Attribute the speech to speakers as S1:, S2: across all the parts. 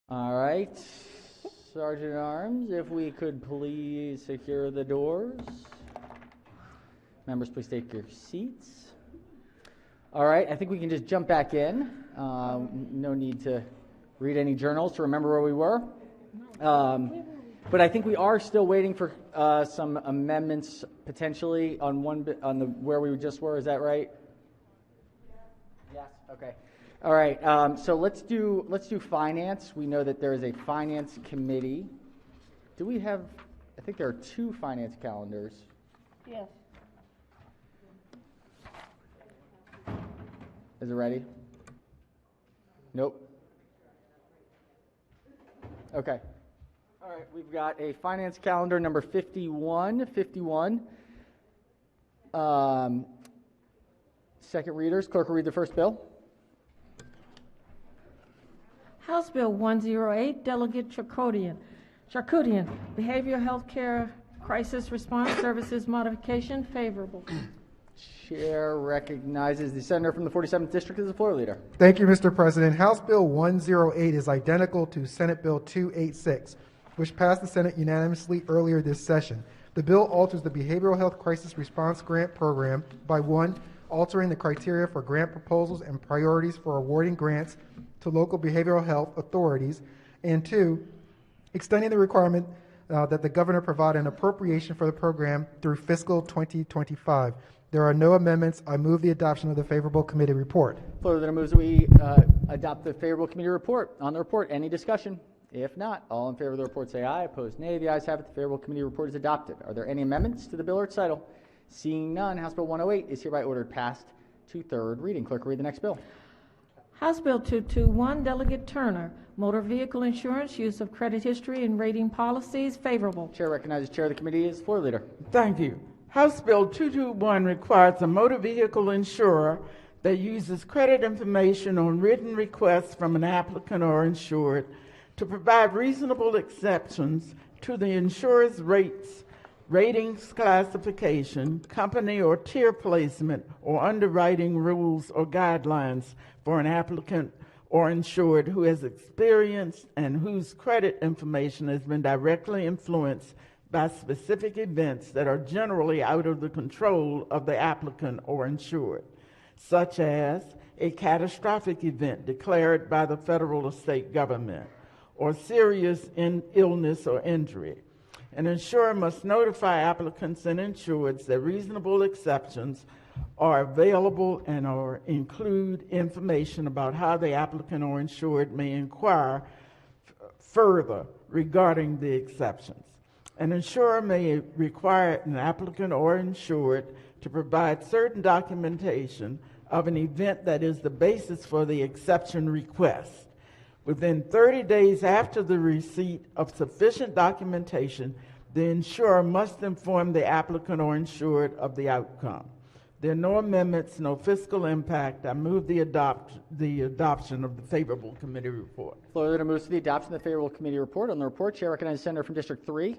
S1: All right, Sergeant at Arms, if we could please secure the doors. Members, please take your seats. All right, I think we can just jump back in. No need to read any journals to remember where we were. But I think we are still waiting for some amendments potentially on where we just were. Is that right? Yes. Okay. All right. So let's do finance. We know that there is a finance committee. Do we have? I think there are two finance calendars.
S2: Yes.
S1: Is it ready? Nope. Okay. All right, we've got a finance calendar number 51. Second readers, clerk will read the first bill.
S2: House Bill 108, Delegate Charkoudian, Behavioral Health Care Crisis Response Services Modification, favorable.
S1: Chair recognizes the senator from the 47th District as the floor leader.
S3: Thank you, Mr. President. House Bill 108 is identical to Senate Bill 286, which passed the Senate unanimously earlier this session. The bill alters the Behavioral Health Crisis Response Grant Program by 1, altering the criteria for grant proposals and priorities for awarding grants to local behavioral health authorities, and 2, extending the requirement that the governor provide an appropriation for the program through fiscal 2025. There are no amendments. I move the adoption of the favorable committee report.
S1: Floor leader moves that we adopt the favorable committee report. On the report, any discussion? If not, all in favor of the report say aye. Opposed, nay. The ayes have it. The favorable committee report is adopted. Are there any amendments to the bill or its title? Seeing none, House Bill 108 is hereby ordered passed to third reading. Clerk will read the next bill.
S2: House Bill 221, Delegate Turner, Motor Vehicle Insurance, Use of Credit History and Rating Policies, favorable.
S1: Chair recognizes Chair of the committee as floor leader.
S4: Thank you. House Bill 221 requires a motor vehicle insurer that uses credit information on written requests from an applicant or insured to provide reasonable exceptions to the insurer's rates, ratings classification, company or tier placement, or underwriting rules or guidelines for an applicant or insured who has experienced and whose credit information has been directly influenced by specific events that are generally out of the control of the applicant or insured, such as a catastrophic event declared by the federal or state government, or serious illness or injury. An insurer must notify applicants and insureds that reasonable exceptions are available and or include information about how the applicant or insured may inquire further regarding the exceptions. An insurer may require an applicant or insured to provide certain documentation of an event that is the basis for the exception request. Within 30 days after the receipt of sufficient documentation, the insurer must inform the applicant or insured of the outcome. There are no amendments, no fiscal impact. I move the adoption of the favorable committee report.
S1: Floor leader moves to the adoption of the favorable committee report. On the report, Chair recognizes Senator from District 3.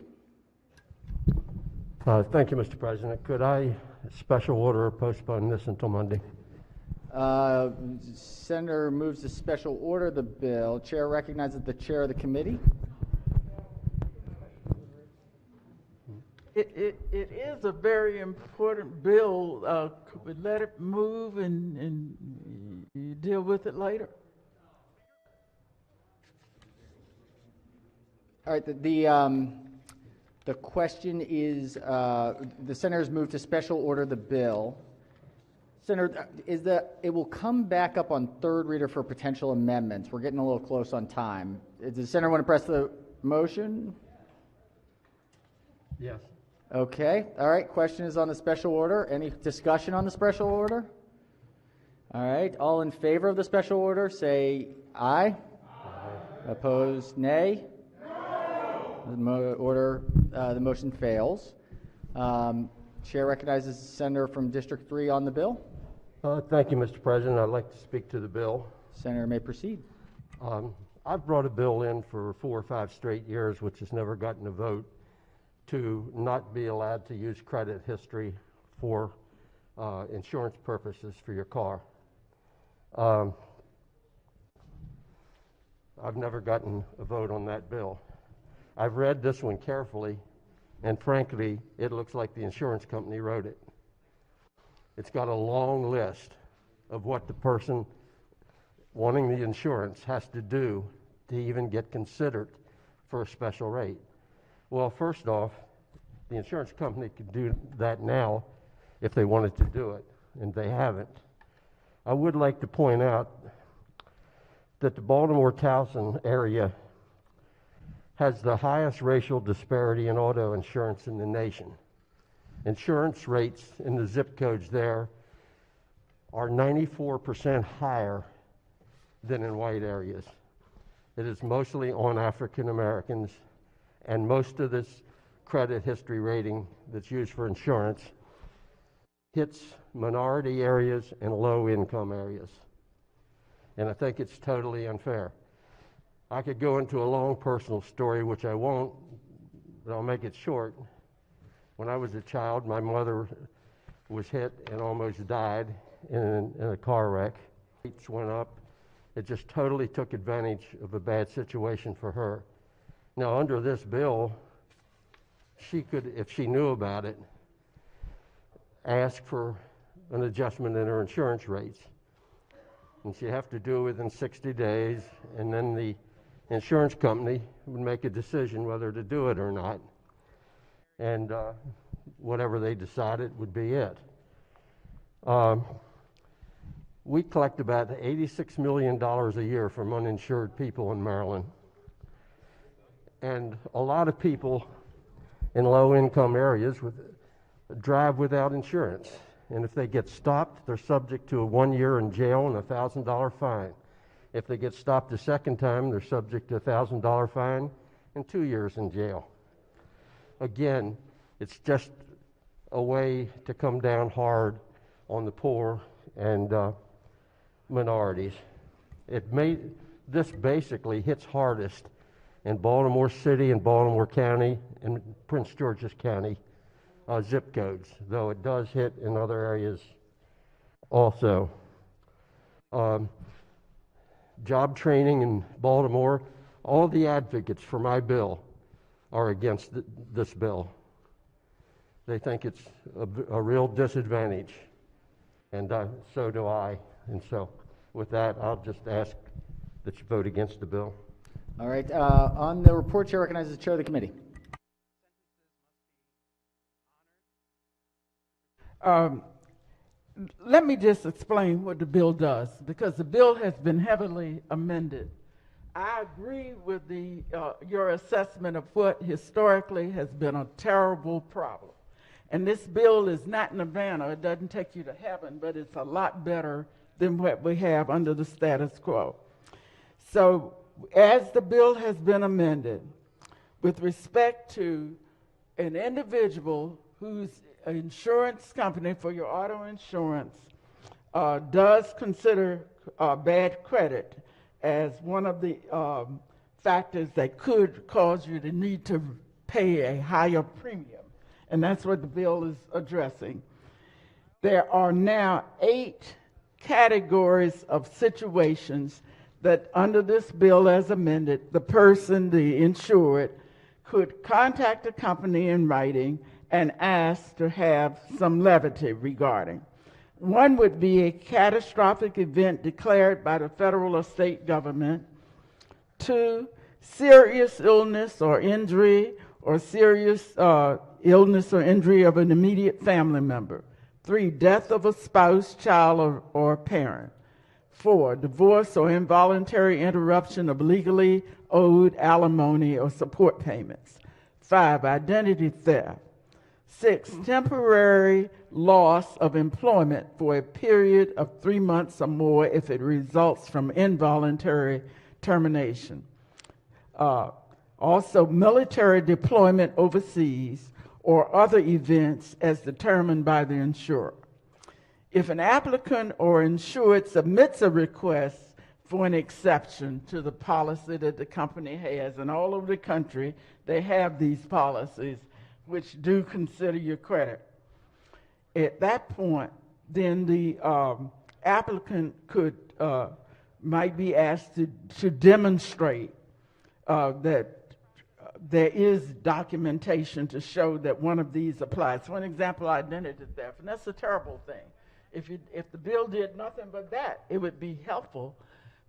S5: Thank you, Mr. President. Could I special order or postpone this until Monday?
S1: Senator moves to special order the bill. Chair recognizes the chair of the committee.
S4: It is a very important bill. Could we let it move and you deal with it later?
S1: All right. The question is, the senator's moved to special order the bill. Senator, it will come back up on third reader for potential amendments. We're getting a little close on time. Does the senator want to press the motion?
S5: Yes.
S1: Okay. All right. Question is on the special order. Any discussion on the special order? All right. All in favor of the special order, say aye. Aye. Opposed, nay. The motion fails. Chair recognizes the senator from District 3 on the bill.
S5: Thank you, Mr. President. I'd like to speak to the bill.
S1: Senator may proceed.
S5: I've brought a bill in for 4 or 5 straight years, which has never gotten a vote, to not be allowed to use credit history for insurance purposes for your car. The insurance I've never gotten a vote on that bill. I've read this one carefully, and frankly, it looks like the insurance company wrote it. It's got a long list of what the person wanting the insurance has to do to even get considered for a special rate. Well, first off, the insurance company could do that now if they wanted to do it, and they haven't. I would like to point out that the Baltimore-Towson area has the highest racial disparity in auto insurance in the nation. Insurance rates in the zip codes there are 94% higher than in white areas. It is mostly on African Americans, and most of this credit history rating that's used for insurance hits minority areas and low income areas. And I think it's totally unfair. I could go into a long personal story, which I won't, but I'll make it short. When I was a child, my mother was hit and almost died in a car wreck. Rates went up. It just totally took advantage of a bad situation for her. Now, under this bill, she could, if she knew about it, ask for an adjustment in her insurance rates. And she'd have to do it within 60 days, and then the insurance company would make a decision whether to do it or not. And whatever they decided would be it. We collect about $86 million a year from uninsured people in Maryland. And a lot of people in low-income areas drive without insurance. And if they get stopped, they're subject to a 1 year in jail and a $1,000 fine. If they get stopped a second time, they're subject to a $1,000 fine and 2 years in jail. Again, it's just a way to come down hard on the poor and minorities. This basically hits hardest in Baltimore City and Baltimore County and Prince George's County zip codes, though it does hit in other areas also. Job training in Baltimore, all the advocates for my bill are against this bill. They think it's a real disadvantage, and so do I. And so with that, I'll just ask that you vote against the bill.
S1: All right. On the report, Chair recognizes the chair of the committee.
S4: Let me just explain what the bill does, because the bill has been heavily amended. I agree with your assessment of what historically has been a terrible problem. And this bill is not nirvana. It doesn't take you to heaven, but it's a lot better than what we have under the status quo. So as the bill has been amended, with respect to an individual whose insurance company for your auto insurance does consider bad credit as one of the factors that could cause you to need to pay a higher premium. And that's what the bill is addressing. There are now 8 categories of situations that under this bill as amended, the person, the insured, could contact the company in writing and ask to have some levity regarding. One would be a catastrophic event declared by the federal or state government. 2, serious illness or injury, or serious illness or injury of an immediate family member. 3, death of a spouse, child, or parent. 4, divorce or involuntary interruption of legally owed alimony or support payments. 5, identity theft. 6, temporary loss of employment for a period of 3 months or more if it results from involuntary termination. Also, military deployment overseas or other events as determined by the insurer. If an applicant or insured submits a request for an exception to the policy that the company has, and all over the country they have these policies which do consider your credit. At that point, then the applicant could might be asked to demonstrate that there is documentation to show that one of these applies. For an example, identity theft, and that's a terrible thing. If the bill did nothing but that, it would be helpful,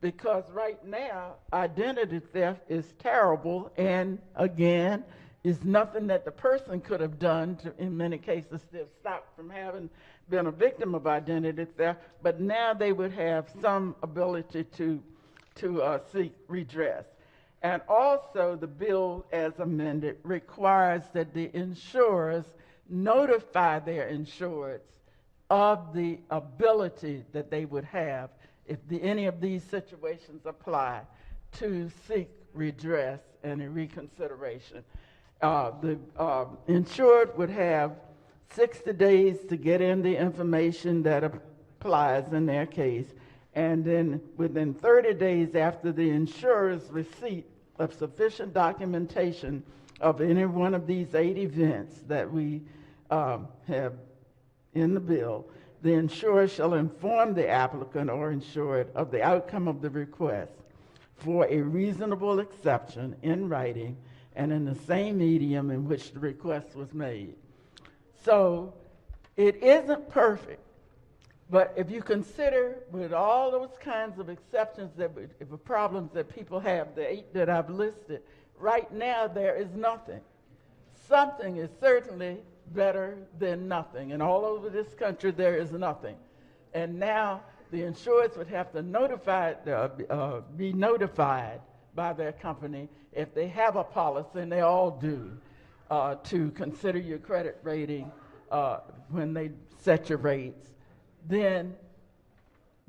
S4: because right now identity theft is terrible, and again, is nothing that the person could have done to, in many cases, to stop from having been a victim of identity theft. But now they would have some ability to seek redress. And also, the bill, as amended, requires that the insurers notify their insureds of the ability that they would have if any of these situations apply to seek redress and a reconsideration. The insured would have 60 days to get in the information that applies in their case, and then within 30 days after the insurer's receipt of sufficient documentation of any one of these 8 events that we have in the bill, the insurer shall inform the applicant or insured of the outcome of the request for a reasonable exception in writing and in the same medium in which the request was made. So it isn't perfect, but if you consider with all those kinds of exceptions problems that people have, the 8 that I've listed, right now there is nothing. Something is certainly better than nothing, and all over this country there is nothing. And now the insurers would have to be notified by their company if they have a policy, and they all do, to consider your credit rating when they set your rates. Then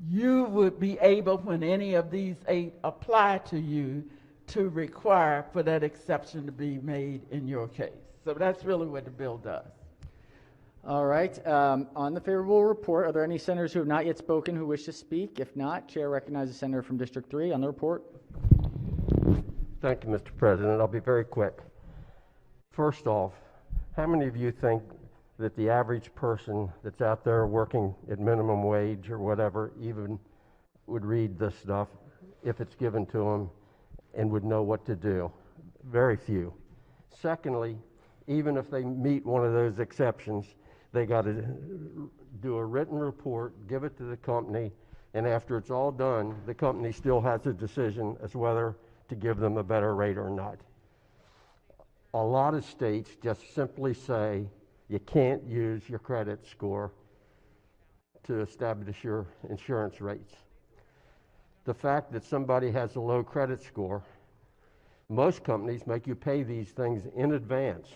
S4: you would be able, when any of these 8 apply to you, to require for that exception to be made in your case. So that's really what the bill does.
S1: All right. On the favorable report, are there any senators who have not yet spoken who wish to speak? If not, Chair recognizes Senator from District 3 on the report.
S5: Thank you, Mr. President. I'll be very quick. First off, how many of you think that the average person that's out there working at minimum wage or whatever even would read this stuff if it's given to them and would know what to do? Very few. Secondly, even if they meet one of those exceptions, they got to do a written report, give it to the company, and after it's all done, the company still has a decision as whether to give them a better rate or not. A lot of states just simply say you can't use your credit score to establish your insurance rates. The fact that somebody has a low credit score, most companies make you pay these things in advance.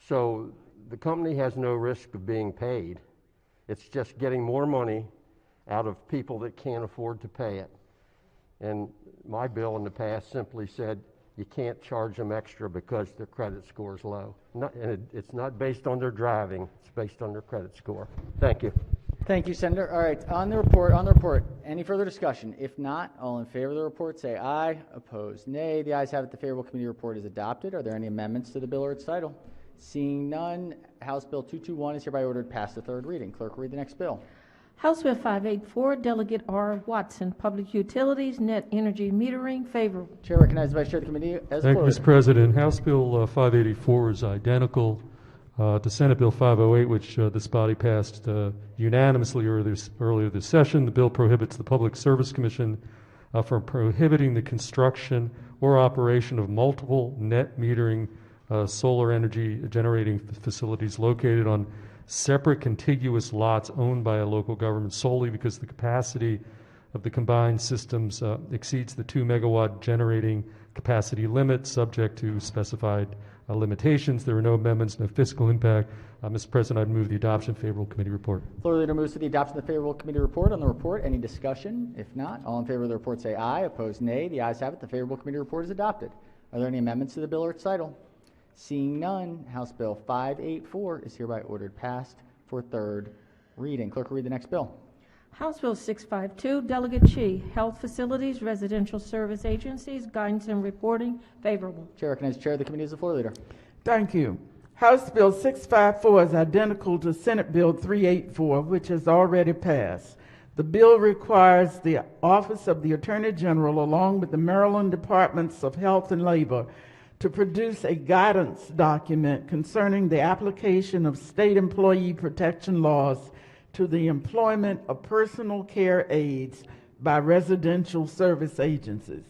S5: So the company has no risk of being paid. It's just getting more money out of people that can't afford to pay it. And my bill in the past simply said you can't charge them extra because their credit score is low. It's not based on their driving, it's based on their credit score. Thank you.
S1: Thank you, Senator. All right, on the report, any further discussion? If not, all in favor of the report say aye. Opposed, nay. The ayes have it. The favorable committee report is adopted. Are there any amendments to the bill or its title? Seeing none, House Bill 221 is hereby ordered past the 3rd reading. Clerk will read the next bill.
S2: House Bill 584, Delegate R. Watson, Public Utilities, Net Energy Metering, favorable.
S1: Chair recognizes Vice Chair of the committee as
S6: Thank you,
S1: closed.
S6: Mr. President. House Bill 584 is identical to Senate Bill 508, which this body passed unanimously earlier this session. The bill prohibits the Public Service Commission from prohibiting the construction or operation of multiple net metering solar energy generating facilities located on separate contiguous lots owned by a local government solely because the capacity of the combined systems exceeds the 2 megawatt generating capacity limit subject to specified limitations. There are no amendments, no fiscal impact. Mr. President, I'd move the adoption of favorable committee report.
S1: Floor leader moves to the adoption of the favorable committee report. On the report, any discussion? If not, all in favor of the report say aye. Opposed, nay. The ayes have it. The favorable committee report is adopted. Are there any amendments to the bill or its title? Seeing none, House Bill 584 is hereby ordered passed for 3rd reading. Clerk will read the next bill.
S2: House Bill 652, Delegate Chi, Health Facilities, Residential Service Agencies, Guidance and Reporting, favorable.
S1: Chair recognizes Chair of the committee as the floor leader.
S4: Thank you. House Bill 654 is identical to Senate Bill 384, which has already passed. The bill requires the Office of the Attorney General, along with the Maryland Departments of Health and Labor, to produce a guidance document concerning the application of state employee protection laws to the employment of personal care aides by residential service agencies.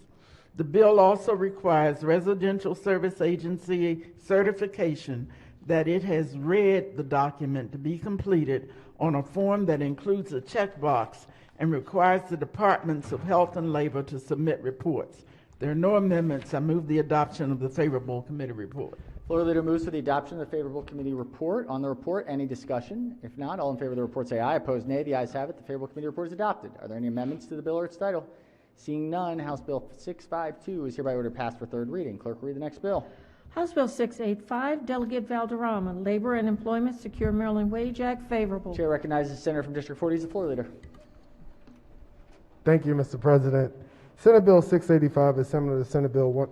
S4: The bill also requires residential service agency certification that it has read the document to be completed on a form that includes a checkbox and requires the Departments of Health and Labor to submit reports. There are no amendments. I move the adoption of the favorable committee report.
S1: Floor leader moves for the adoption of the favorable committee report. On the report, any discussion? If not, all in favor of the report say aye. Opposed, nay. The ayes have it. The favorable committee report is adopted. Are there any amendments to the bill or its title? Seeing none, House Bill 652 is hereby ordered passed for third reading. Clerk will read the next bill.
S2: House Bill 685, Delegate Valderrama, Labor and Employment Secure Maryland Wage Act, favorable.
S1: Chair recognizes the senator from District 40 as the floor leader.
S3: Thank you, Mr. President. Senate Bill 685 is similar to Senate Bill 1.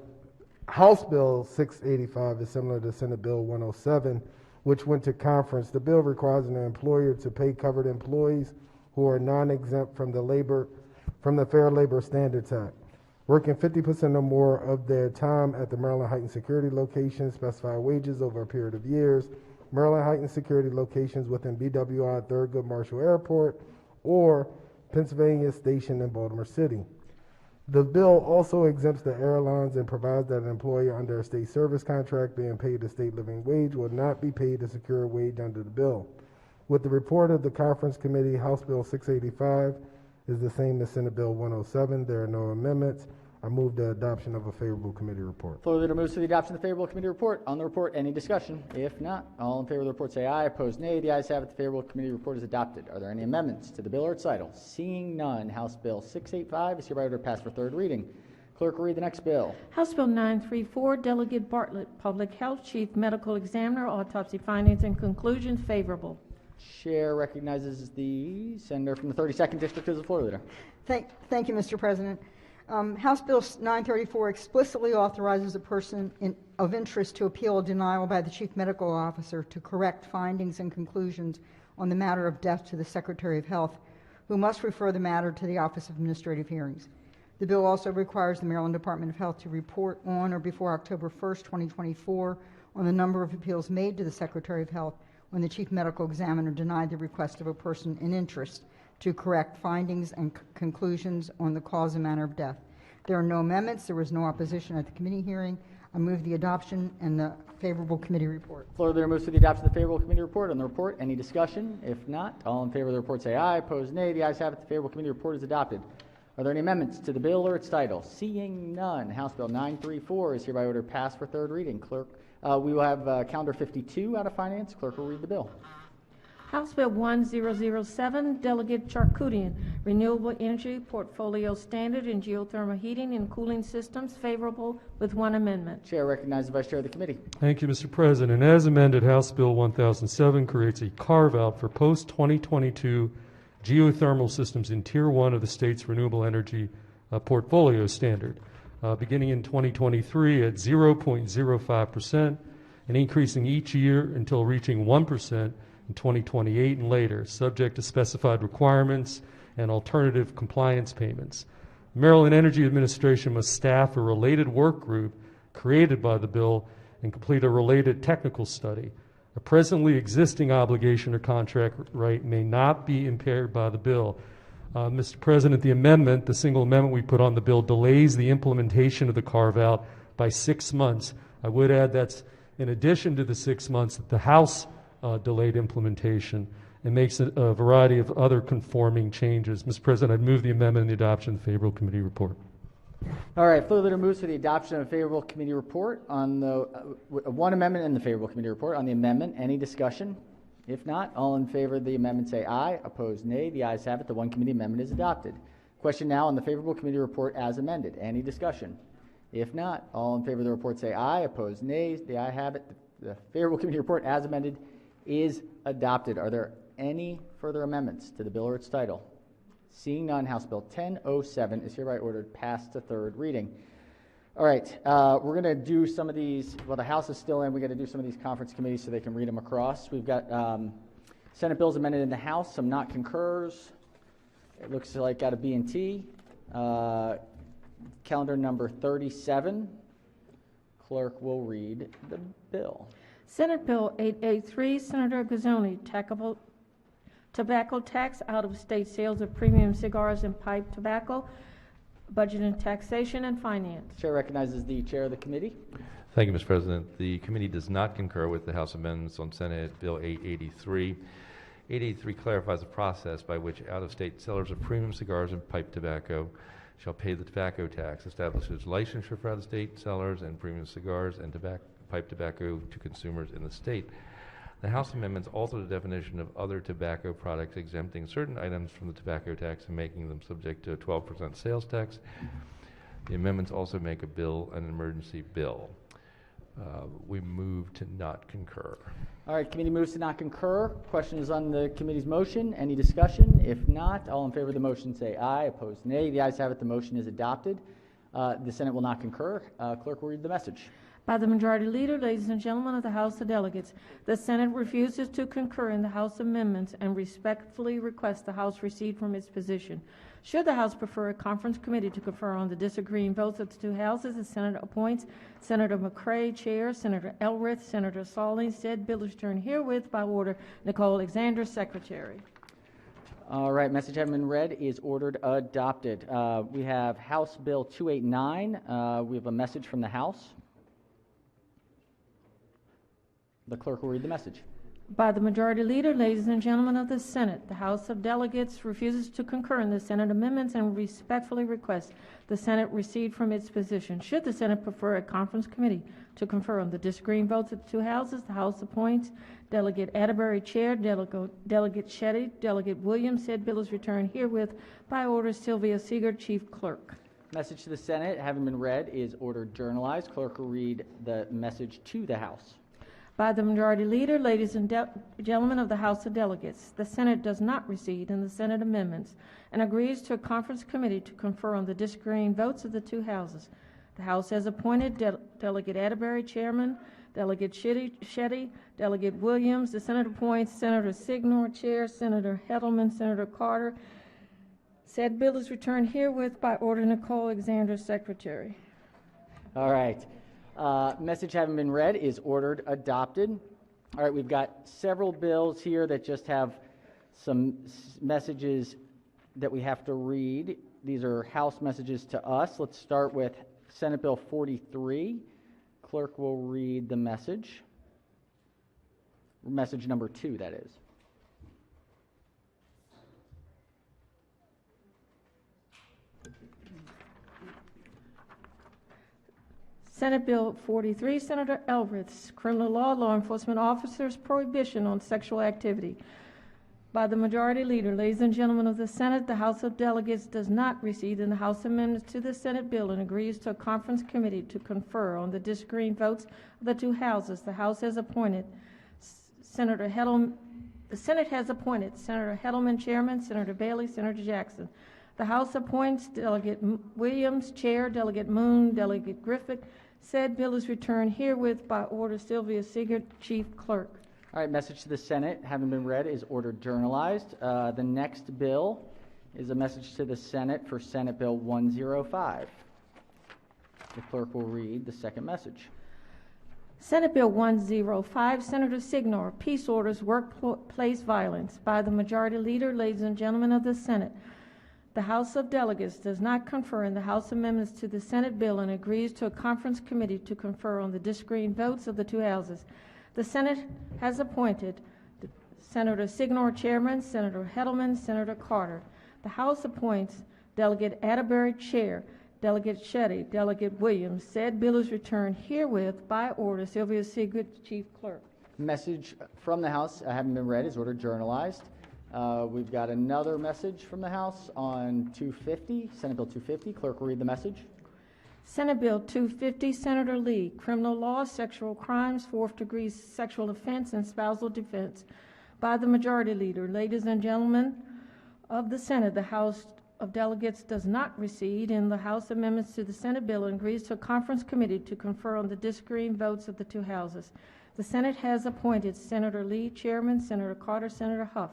S3: House Bill 685 is similar to Senate Bill 107, which went to conference. The bill requires an employer to pay covered employees who are non-exempt from the Fair Labor Standards Act, working 50% or more of their time at the Maryland Heightened Security location, specify wages over a period of years, Maryland Heightened Security locations within BWI Thurgood Marshall Airport, or Pennsylvania Station in Baltimore City. The bill also exempts the airlines and provides that an employee under a state service contract being paid a state living wage will not be paid a secure wage under the bill. With the report of the conference committee, House Bill 685 is the same as Senate Bill 107. There are no amendments. I move the adoption of a favorable committee report.
S1: Floor leader moves for the adoption of the favorable committee report. On the report, any discussion? If not, all in favor of the report say aye. Opposed, nay. The ayes have it. The favorable committee report is adopted. Are there any amendments to the bill or its title? Seeing none, House Bill 685 is hereby ordered passed for third reading. Clerk will read the next bill.
S2: House Bill 934, Delegate Bartlett, Public Health Chief Medical Examiner, Autopsy Findings and Conclusions, favorable.
S1: Chair recognizes the senator from the 32nd District as the floor leader.
S7: Thank you, Mr. President. House Bill 934 explicitly authorizes a person of interest to appeal a denial by the Chief Medical Officer to correct findings and conclusions on the matter of death to the Secretary of Health, who must refer the matter to the Office of Administrative Hearings. The bill also requires the Maryland Department of Health to report on or before October 1st, 2024, on the number of appeals made to the Secretary of Health when the Chief Medical Examiner denied the request of a person in interest to correct findings and conclusions on the cause and manner of death. There are no amendments. There was no opposition at the committee hearing. I move the adoption and the favorable committee report.
S1: Floor leader moves for the adoption of the favorable committee report. On the report, any discussion? If not, all in favor of the report say aye. Opposed, nay. The ayes have it. The favorable committee report is adopted. Are there any amendments to the bill or its title? Seeing none, House Bill 934 is hereby ordered passed for third reading. Clerk, we will have Calendar 52 out of Finance. Clerk will read the bill.
S2: House Bill 1007, Delegate Charkoudian, Renewable Energy Portfolio Standard and Geothermal Heating and Cooling Systems, favorable with one amendment.
S1: Chair recognizes the Vice Chair of the Committee.
S6: Thank you, Mr. President. As amended, House Bill 1007 creates a carve-out for post-2022 geothermal systems in Tier 1 of the state's renewable energy portfolio standard, beginning in 2023 at 0.05% and increasing each year until reaching 1% in 2028 and later, subject to specified requirements and alternative compliance payments. The Maryland Energy Administration must staff a related work group created by the bill and complete a related technical study. A presently existing obligation or contract right may not be impaired by the bill. Mr. President, the amendment, the single amendment we put on the bill, delays the implementation of the carve-out by 6 months. I would add that's in addition to the 6 months that the House delayed implementation and makes a variety of other conforming changes. Mr. President, I'd move the amendment and the adoption of the favorable committee report.
S1: All right, floor leader moves for the adoption of a favorable committee report on the one amendment in the favorable committee report. On the amendment, any discussion? If not, all in favor of the amendment say aye. Opposed, nay. The ayes have it. The one committee amendment is adopted. Question now on the favorable committee report as amended. Any discussion? If not, all in favor of the report say aye. Opposed, nay. The ayes have it. The favorable committee report as amended is adopted. Are there any further amendments to the bill or its title? Seeing none, House Bill 1007 is hereby ordered passed to third reading. All right, we're going to do some of these, well, the House is still in. We're going to do some of these conference committees so they can read them across. We've got Senate bills amended in the House, some not concurs, It looks like out of B&T, calendar number 37. Clerk will read the bill.
S2: Senate Bill 883, Senator GUZZONE, tobacco tax out of state sales of premium cigars and pipe tobacco, budget and taxation and finance.
S1: Chair recognizes the chair of the committee.
S8: Thank you, Mr. President. The committee does not concur with the House amendments on Senate Bill 883. 883 clarifies the process by which out-of-state sellers of premium cigars and pipe tobacco shall pay the tobacco tax, establishes licensure for out-of-state sellers and premium cigars and pipe tobacco to consumers in the state. The House amendments alter the definition of other tobacco products, exempting certain items from the tobacco tax and making them subject to a 12% sales tax. The amendments also make a bill an emergency bill. We move to not concur.
S1: All right, committee moves to not concur. Question is on the committee's motion. Any discussion? If not, all in favor of the motion say aye. Opposed, nay. The ayes have it. The motion is adopted. The Senate will not concur. Clerk will read the message.
S2: By the Majority Leader, ladies and gentlemen of the House of Delegates, the Senate refuses to concur in the House amendments and respectfully requests the House recede from its position. Should the House prefer a conference committee to confer on the disagreeing votes of the two houses, the Senate appoints Senator McCray, Chair, Senator Elrith, Senator Stallings. Said bill is turned herewith by order Nicole Alexander, Secretary.
S1: All right, message having been read is ordered adopted. We have House Bill 289. We have a message from the House. The clerk will read the message.
S2: By the Majority Leader, ladies and gentlemen of the Senate, the House of Delegates refuses to concur in the Senate amendments and respectfully requests the Senate recede from its position. Should the Senate prefer a conference committee to confer on the disagreeing votes of the two houses, the House appoints Delegate Atterbury, Chair, Delegate Shetty, Delegate Williams. Said bill is returned herewith by order Sylvia Seeger, Chief Clerk.
S1: Message to the Senate having been read is ordered journalized. Clerk will read the message to the House.
S2: By the Majority Leader, ladies and gentlemen of the House of Delegates, the Senate does not recede in the Senate amendments and agrees to a conference committee to confer on the disagreeing votes of the two houses. The House has appointed Delegate Atterbury, Chairman, Delegate Shetty, Delegate Williams. The Senate appoints Senator SYDNOR, Chair, Senator HETTLEMAN, Senator Carter. Said bill is returned herewith by order Nicole Alexander, Secretary.
S1: All right. Message having been read is ordered adopted. All right, we've got several bills here that just have some messages that we have to read. These are House messages to us. Let's start with Senate Bill 43. Clerk will read the message. Message number 2, that is.
S2: Senate Bill 43, Senator Elrith's Criminal Law Enforcement Officers' Prohibition on Sexual Activity. By the Majority Leader, ladies and gentlemen of the Senate, the House of Delegates does not recede in the House amendments to the Senate bill and agrees to a conference committee to confer on the disagreeing votes of the two houses. The House has appointed Senator HETTLEMAN, the Senate has appointed Senator HETTLEMAN, Chairman, Senator Bailey, Senator Jackson. The House appoints Delegate Williams, Chair, Delegate Moon, Delegate Griffith. Said bill is returned herewith by order Sylvia Seeger, Chief Clerk.
S1: All right, message to the Senate having been read is ordered journalized. The next bill is a message to the Senate for Senate Bill 105. The clerk will read the second message.
S2: Senate Bill 105, Senator SYDNOR, Peace Orders, Workplace Violence. By the Majority Leader, ladies and gentlemen of the Senate, the House of Delegates does not confer in the House amendments to the Senate bill and agrees to a conference committee to confer on the disagreeing votes of the two houses. The Senate has appointed Senator SYDNOR, Chairman, Senator HETTLEMAN, Senator Carter. The House appoints Delegate Atterbury, Chair, Delegate Shetty, Delegate Williams. Said bill is returned herewith by order Sylvia Seeger, Chief Clerk.
S1: Message from the House having been read is ordered journalized. We've got another message from the House on 250, Senate Bill 250. Clerk will read the message.
S2: Senate Bill 250, Senator Lee, Criminal Law, Sexual Crimes, Fourth-Degree Sexual Offense, and Spousal Defense. By the Majority Leader, ladies and gentlemen of the Senate, the House of Delegates does not recede in the House amendments to the Senate bill and agrees to a conference committee to confer on the disagreeing votes of the two houses. The Senate has appointed Senator Lee, Chairman, Senator Carter, Senator Huff.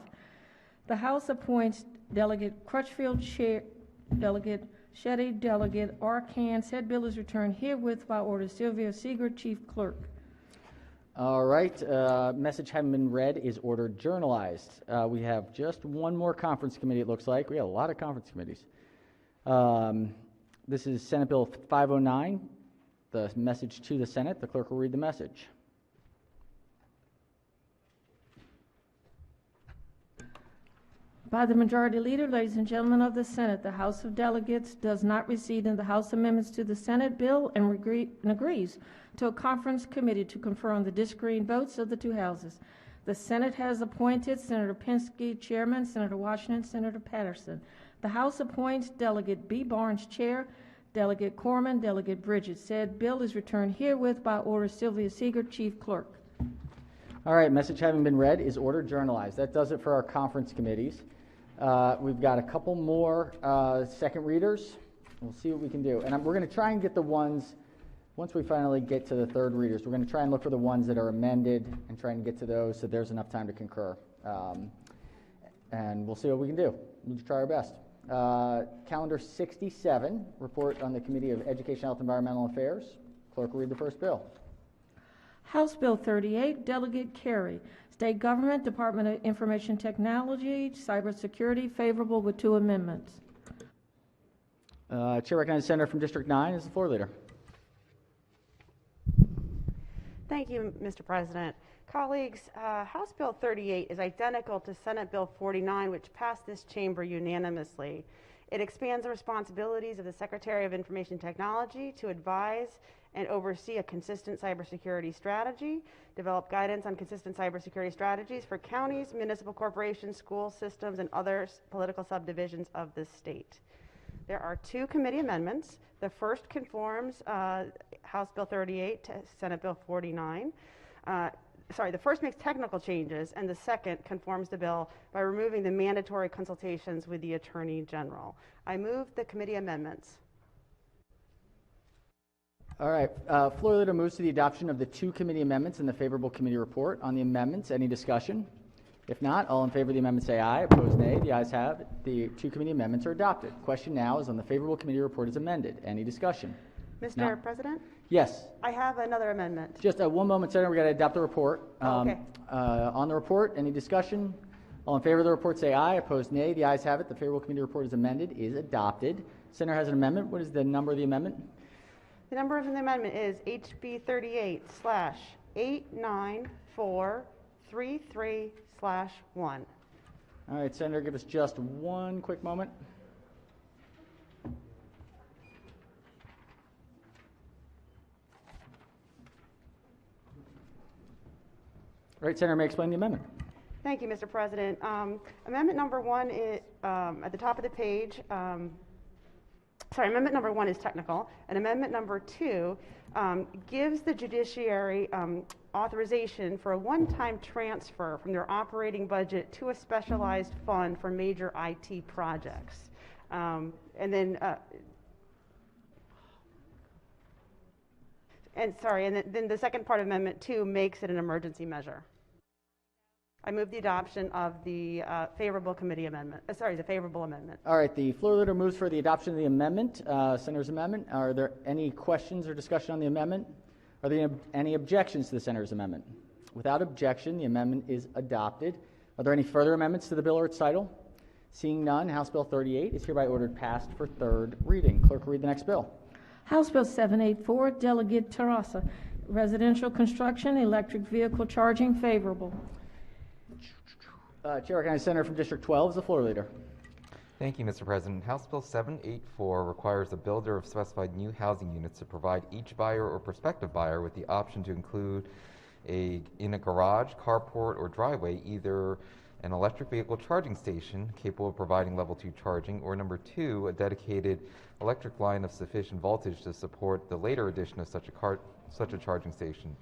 S2: The House appoints Delegate Crutchfield, Chair, Delegate Shetty, Delegate Arcan. Said bill is returned herewith by order Sylvia Seeger, Chief Clerk.
S1: All right, message having been read is ordered journalized. We have just one more conference committee, it looks like. We have a lot of conference committees. This is Senate Bill 509, the message to the Senate. The clerk will read the message.
S2: By the Majority Leader, ladies and gentlemen of the Senate, the House of Delegates does not recede in the House amendments to the Senate bill and agrees to a conference committee to confer on the disagreeing votes of the two houses. The Senate has appointed Senator Penske chairman, Senator Washington, Senator Patterson. The House appoints Delegate B. Barnes chair, Delegate Corman, Delegate Bridget. Said bill is returned herewith by order Sylvia Seeger, Chief Clerk.
S1: All right, message having been read is ordered journalized. That does it for our conference committees. We've got a couple more second readers. We'll see what we can do. And we're going to try and get the ones, once we finally get to the third readers, we're going to try and look for the ones that are amended and try and get to those so there's enough time to concur. And we'll see what we can do. We'll try our best. Calendar 67, report on the Committee of Education, Health, and Environmental Affairs. Clerk will read the first bill.
S2: House Bill 38, Delegate Carey. State Government, Department of Information Technology, Cybersecurity, favorable with 2 amendments.
S1: Chair recognizes Senator from District 9 as the floor leader.
S9: Thank you, Mr. President. Colleagues, House Bill 38 is identical to Senate Bill 49, which passed this chamber unanimously. It expands the responsibilities of the Secretary of Information Technology to advise and oversee a consistent cybersecurity strategy, develop guidance on consistent cybersecurity strategies for counties, municipal corporations, school systems, and other political subdivisions of the state. There are 2 committee amendments. The first conforms House Bill 38 to Senate Bill 49. The first makes technical changes, and the second conforms the bill by removing the mandatory consultations with the Attorney General. I move the committee amendments.
S1: All right, floor leader moves to the adoption of the 2 committee amendments and the favorable committee report. On the amendments, any discussion? If not, all in favor of the amendment say aye. Opposed, nay. The ayes have it. The 2 committee amendments are adopted. Question now is on the favorable committee report as amended. Any discussion?
S9: Mr. President?
S1: Yes.
S9: I have another amendment.
S1: Just one moment, Senator. We've got to adopt the report.
S9: Okay.
S1: On the report, any discussion? All in favor of the report say aye. Opposed, nay. The ayes have it. The favorable committee report is amended, is adopted. Senator has an amendment. What is the number of the amendment?
S9: The number of the amendment is HB 38/89433/1.
S1: All right, Senator, give us just one quick moment. All right, Senator, may I explain the amendment?
S9: Thank you, Mr. President. Amendment number 1 is at the top of the page. Amendment number 1 is technical, and amendment number 2 gives the judiciary authorization for a one-time transfer from their operating budget to a specialized fund for major IT projects. Then the second part of amendment 2 makes it an emergency measure. I move the adoption of the favorable committee amendment. The favorable amendment.
S1: All right, the floor leader moves for the adoption of the amendment, Senator's amendment. Are there any questions or discussion on the amendment? Are there any objections to the Senator's amendment? Without objection, the amendment is adopted. Are there any further amendments to the bill or its title? Seeing none, House Bill 38 is hereby ordered passed for third reading. Clerk will read the next bill.
S2: House Bill 784, Delegate CAROZZA. Residential construction, electric vehicle charging, favorable.
S1: Chair recognizes Senator from District 12 as the floor leader.
S10: Thank you, Mr. President. House Bill 784 requires a builder of specified new housing units to provide each buyer or prospective buyer with the option to include in a garage, carport, or driveway either an electric vehicle charging station capable of providing level 2 charging, or number 2, a dedicated electric line of sufficient voltage to support the later addition of such a charging station.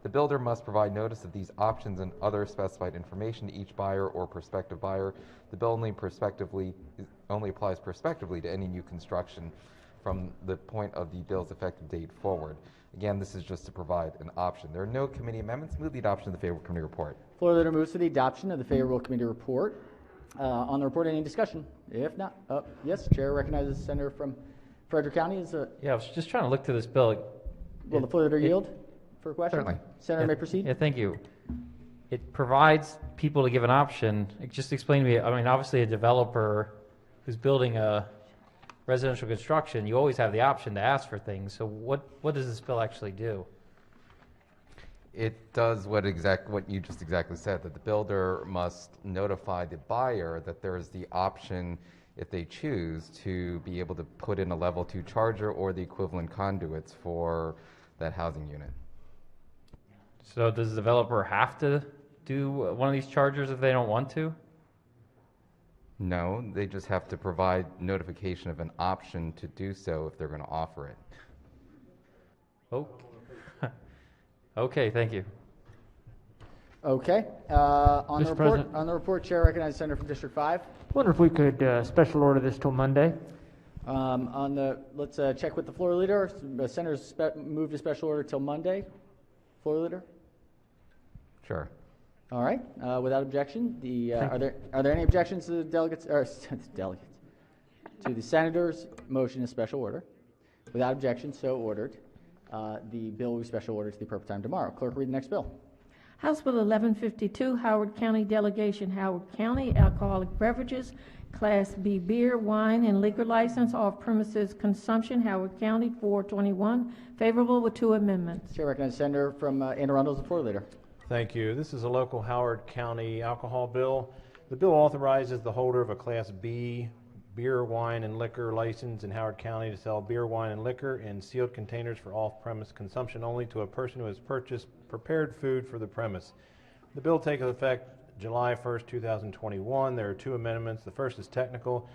S10: The builder must provide notice of these options and other specified information to each buyer or prospective buyer. The bill only applies prospectively to any new construction from the point of the bill's effective date forward. Again, this is just to provide an option. There are no committee amendments. Move the adoption of the favorable committee report.
S1: Floor leader moves to the adoption of the favorable committee report. On the report, any discussion? If not, yes, Chair recognizes the Senator from Frederick County.
S11: Yeah, I was just trying to look to this bill.
S1: Will the floor leader yield for a question?
S10: Certainly.
S1: Senator may proceed.
S11: Yeah, thank you. It provides people to give an option. Just explain to me, I mean, obviously a developer who's building a residential construction, you always have the option to ask for things. So what does this bill actually do?
S10: It does what you just exactly said, that the builder must notify the buyer that there is the option, if they choose, to be able to put in a level 2 charger or the equivalent conduits for that housing unit.
S11: So does the developer have to do one of these chargers if they don't want to?
S10: No, they just have to provide notification of an option to do so if they're going to offer it.
S11: Oh. Okay, thank you.
S1: Okay. On
S12: Mr. President.
S1: the report, Chair recognizes Senator from District 5.
S12: Wonder if we could special order this till Monday.
S1: Let's check with the floor leader. The Senator's moved to special order till Monday. Floor leader.
S10: Sure.
S1: All right. Without objection, are there any objections to the delegates or to the Senator's motion in special order? Without objection, so ordered. The bill will be special ordered to the appropriate time tomorrow. Clerk, read the next bill.
S2: House Bill 1152, Howard County Delegation, Howard County, alcoholic beverages, Class B beer, wine, and liquor license, off-premises consumption, Howard County, 421. Favorable with 2 amendments.
S1: Chair recognizes Senator from Anne Arundel as the floor leader.
S13: Thank you. This is a local Howard County alcohol bill. The bill authorizes the holder of a Class B beer, wine, and liquor license in Howard County to sell beer, wine, and liquor in sealed containers for off-premise consumption only to a person who has purchased prepared food for the premise. The bill takes effect July 1st, 2021. There are 2 amendments. The first is technical.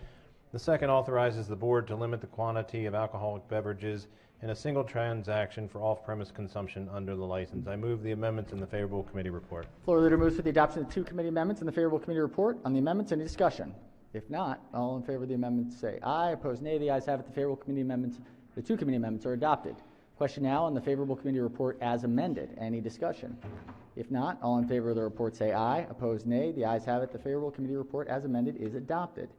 S13: The second authorizes the board to limit the quantity of alcoholic beverages in a single transaction for off-premise consumption under the license. I move the amendments in the favorable committee report.
S1: Floor leader moves for the adoption of 2 committee amendments in the favorable committee report. On the amendments, any discussion? If not, all in favor of the amendments say aye. Opposed, nay. The ayes have it. The favorable committee amendments, the 2 committee amendments are adopted. Question now on the favorable committee report as amended. Any discussion? If not, all in favor of the report say aye. Opposed, nay. The ayes have it. The favorable committee report as amended is adopted.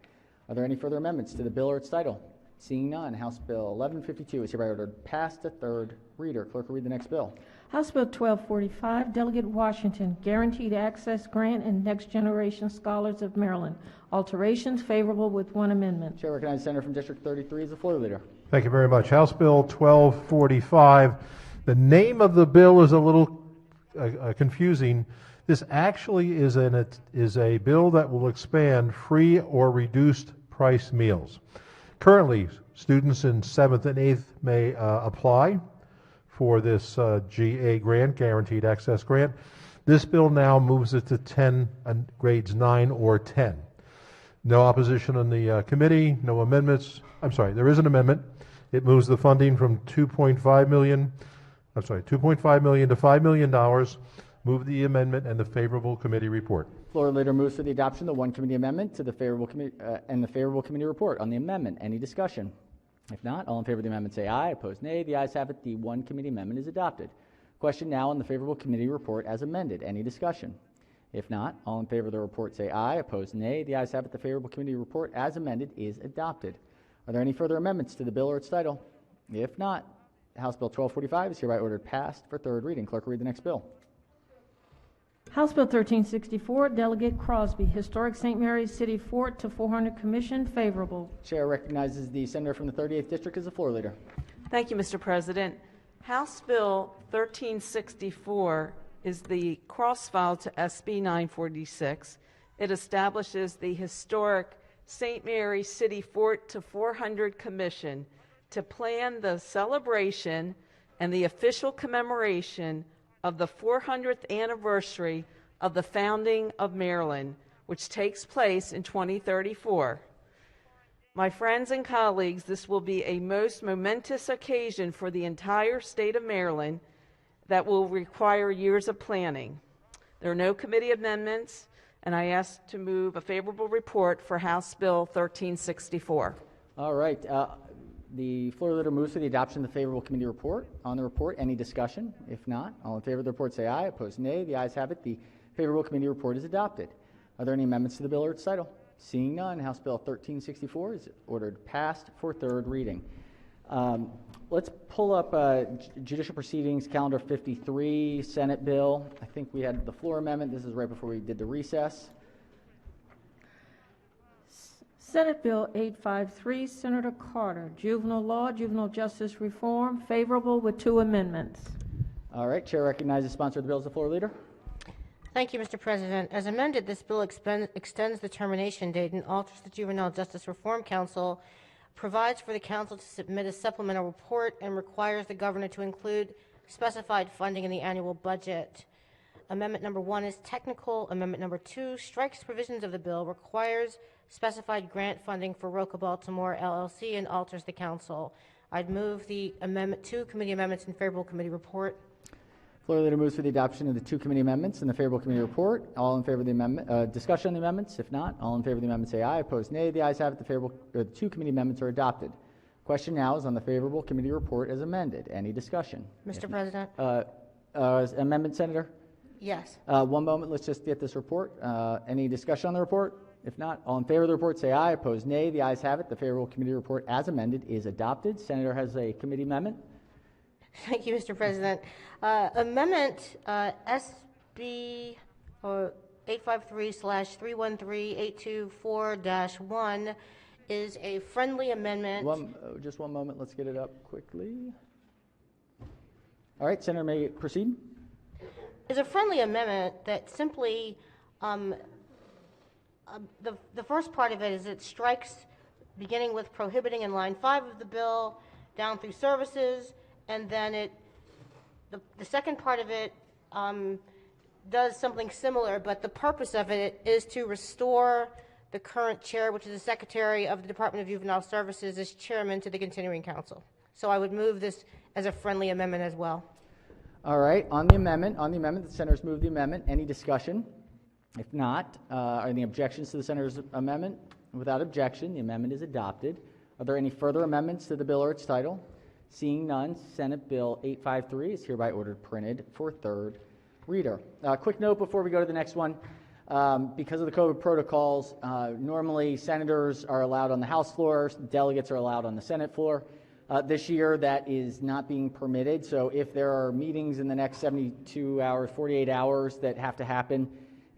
S1: Are there any further amendments to the bill or its title? Seeing none, House Bill 1152 is hereby ordered passed to 3rd reader. Clerk will read the next bill.
S2: House Bill 1245, Delegate Washington, Guaranteed Access Grant and Next Generation Scholars of Maryland. Alterations favorable with 1 amendment.
S1: Chair recognizes Senator from District 33 as the floor leader.
S14: Thank you very much. House Bill 1245. The name of the bill is a little confusing. This actually is a bill that will expand free or reduced price meals. Currently, students in 7th and 8th may apply for this GA grant, Guaranteed Access Grant. This bill now moves it to 10 grades 9 or 10. No opposition in the committee, no amendments. I'm sorry, there is an amendment. It moves the funding from $2.5 million to $5 million. Move the amendment and the favorable committee report.
S1: Floor leader moves for the adoption of the 1 committee amendment to the favorable committee and the favorable committee report. On the amendment, any discussion? If not, all in favor of the amendment say aye. Opposed, nay. The ayes have it. The 1 committee amendment is adopted. Question now on the favorable committee report as amended. Any discussion? If not, all in favor of the report say aye. Opposed, nay. The ayes have it. The favorable committee report as amended is adopted. Are there any further amendments to the bill or its title? If not, House Bill 1245 is hereby ordered passed for 3rd reading. Clerk will read the next bill.
S2: House Bill 1364, Delegate Crosby, Historic St. Mary's City Fort to 400 Commission, favorable.
S1: Chair recognizes the senator from the 38th District as the floor leader.
S15: Thank you, Mr. President. House Bill 1364 is the cross-file to SB 946. It establishes the Historic St. Mary's City Fort to 400 Commission to plan the celebration and the official commemoration of the 400th anniversary of the founding of Maryland, which takes place in 2034. My friends and colleagues, this will be a most momentous occasion for the entire state of Maryland that will require years of planning. There are no committee amendments, and I ask to move a favorable report for House Bill 1364.
S1: All right. The floor leader moves for the adoption of the favorable committee report. On the report, any discussion? If not, all in favor of the report say aye. Opposed, nay. The ayes have it. The favorable committee report is adopted. Are there any amendments to the bill or its title? Seeing none, House Bill 1364 is ordered passed for third reading. Let's pull up Judicial Proceedings, Calendar 53, Senate Bill. I think we had the floor amendment. This is right before we did the recess.
S2: Senate Bill 853, Senator Carter, Juvenile Law, Juvenile Justice Reform, favorable with 2 amendments.
S1: All right, Chair recognizes sponsor of the bill as the floor leader.
S16: Thank you, Mr. President. As amended, this bill extends the termination date and alters the Juvenile Justice Reform Council, provides for the council to submit a supplemental report, and requires the governor to include specified funding in the annual budget. Amendment number 1 is technical. Amendment number 2 strikes provisions of the bill, requires specified grant funding for Roca Baltimore LLC, and alters the council. I'd move the amendment 2 committee amendments in favorable committee report.
S1: Floor leader moves for the adoption of the 2 committee amendments in the favorable committee report. All in favor of the amendment? Discussion on the amendments? If not, all in favor of the amendment say aye. Opposed, nay. The ayes have it. The 2 committee amendments are adopted. Question now is on the favorable committee report as amended. Any discussion?
S16: Mr. President?
S1: Amendment, Senator?
S16: Yes.
S1: 1 moment. Let's just get this report. Any discussion on the report? If not, all in favor of the report say aye. Opposed, nay. The ayes have it. The favorable committee report as amended is adopted. Senator has a committee amendment.
S16: Thank you, Mr. President. Amendment SB 853/313824-1 is a friendly amendment.
S1: Just 1 moment. Let's get it up quickly. All right, Senator may proceed.
S16: Is a friendly amendment that simply the first part of it is it strikes beginning with prohibiting in line 5 of the bill down through services, and then the second part of it does something similar, but the purpose of it is to restore the current chair, which is the Secretary of the Department of Juvenile Services, as chairman to the continuing council. So I would move this as a friendly amendment as well.
S1: All right, on the amendment, the senators moved the amendment. Any discussion? If not, are any objections to the senator's amendment? Without objection, the amendment is adopted. Are there any further amendments to the bill or its title? Seeing none, Senate Bill 853 is hereby ordered printed for third reader. Quick note before we go to the next one. Because of the COVID protocols, normally senators are allowed on the House floor, delegates are allowed on the Senate floor. This year, that is not being permitted. So if there are meetings in the next 72 hours, 48 hours that have to happen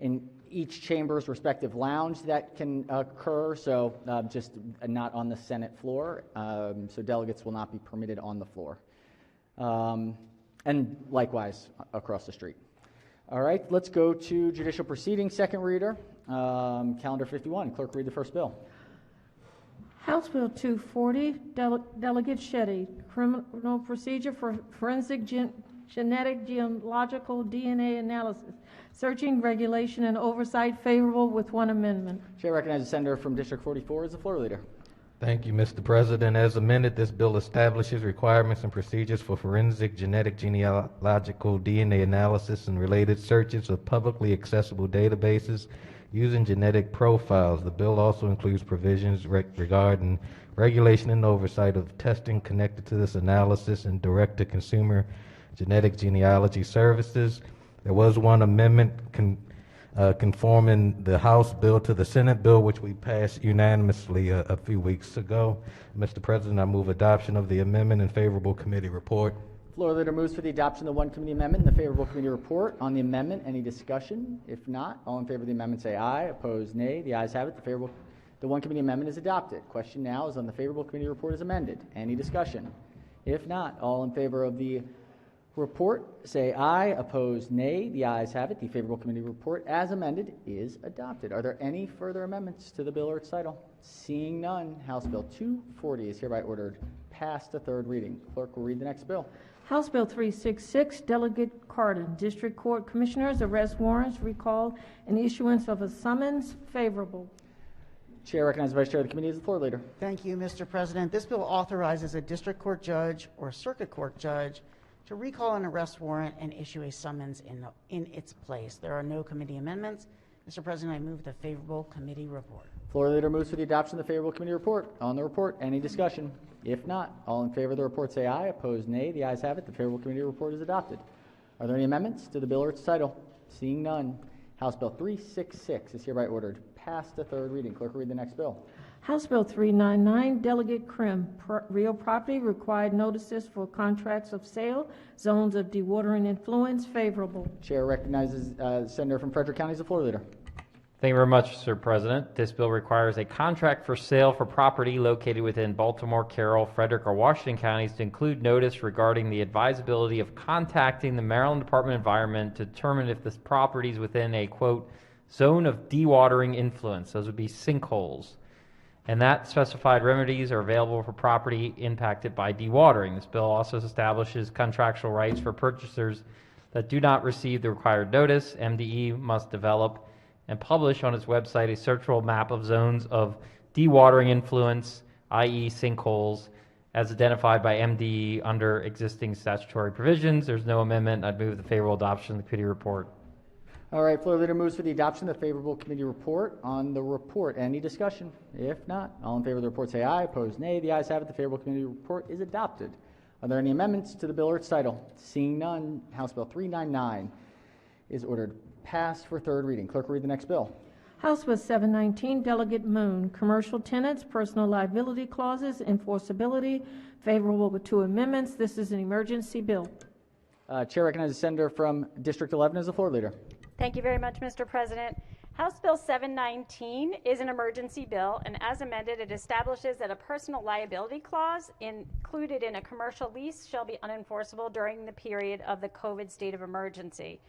S1: in each chamber's respective lounge, that can occur. So just not on the Senate floor. So delegates will not be permitted on the floor. And likewise across the street. All right, let's go to Judicial Proceedings, second reader, Calendar 51. Clerk, read the first bill.
S2: House Bill 240, Delegate SHELLY, Criminal Procedure for Forensic Genetic Genealogical DNA Analysis, Searching, Regulation, and Oversight, favorable with 1 amendment.
S1: Chair recognizes the senator from District 44 as the floor leader.
S17: Thank you, Mr. President. As amended, this bill establishes requirements and procedures for forensic genetic genealogical DNA analysis and related searches of publicly accessible databases using genetic profiles. The bill also includes provisions regarding regulation and oversight of testing connected to this analysis and direct-to-consumer genetic genealogy services. There was 1 amendment conforming the House bill to the Senate bill, which we passed unanimously a few weeks ago. Mr. President, I move adoption of the amendment and favorable committee report.
S1: Floor leader moves for the adoption of the 1 committee amendment and the favorable committee report. On the amendment, any discussion? If not, all in favor of the amendment say aye. Opposed, nay. The ayes have it. The 1 committee amendment is adopted. Question now is on the favorable committee report as amended. Any discussion? If not, all in favor of the report say aye. Opposed, nay. The ayes have it. The favorable committee report as amended is adopted. Are there any further amendments to the bill or its title? Seeing none, House Bill 240 is hereby ordered past the third reading. Clerk will read the next bill.
S2: House Bill 366, Delegate Cardin, District Court Commissioners, arrest warrants, recall, and issuance of a summons, favorable.
S1: Chair recognizes the Vice Chair of the Committee as the floor leader.
S18: Thank you, Mr. President. This bill authorizes a district court judge or circuit court judge to recall an arrest warrant and issue a summons in its place. There are no committee amendments. Mr. President, I move the favorable committee report.
S1: Floor leader moves for the adoption of the favorable committee report. On the report, any discussion? If not, all in favor of the report say aye. Opposed, nay. The ayes have it. The favorable committee report is adopted. Are there any amendments to the bill or its title? Seeing none, House Bill 366 is hereby ordered passed to third reading. Clerk will read the next bill.
S2: House Bill 399, Delegate Krim, real property, required notices for contracts of sale, zones of dewatering influence, favorable.
S1: Chair recognizes Senator from Frederick County as the floor leader.
S11: Thank you very much, Sir President. This bill requires a contract for sale for property located within Baltimore, Carroll, Frederick, or Washington counties to include notice regarding the advisability of contacting the Maryland Department of Environment to determine if this property is within a, quote, zone of dewatering influence. Those would be sinkholes. And that specified remedies are available for property impacted by dewatering. This bill also establishes contractual rights for purchasers that do not receive the required notice. MDE must develop and publish on its website a searchable map of zones of dewatering influence, i.e. sinkholes, as identified by MDE under existing statutory provisions. There's no amendment. I'd move the favorable adoption of the committee report.
S1: All right, floor leader moves for the adoption of the favorable committee report. On the report, any discussion? If not, all in favor of the report say aye. Opposed, nay. The ayes have it. The favorable committee report is adopted. Are there any amendments to the bill or its title? Seeing none, House Bill 399 is ordered passed for third reading. Clerk will read the next bill.
S2: House Bill 719, Delegate Moon, commercial tenants, personal liability clauses, enforceability, favorable with 2 amendments. This is an emergency bill.
S1: Chair recognizes the senator from District 11 as the floor leader.
S19: Thank you very much, Mr. President. House Bill 719 is an emergency bill, and as amended, it establishes that a personal liability clause included in a commercial lease shall be unenforceable during the period of the COVID state of emergency.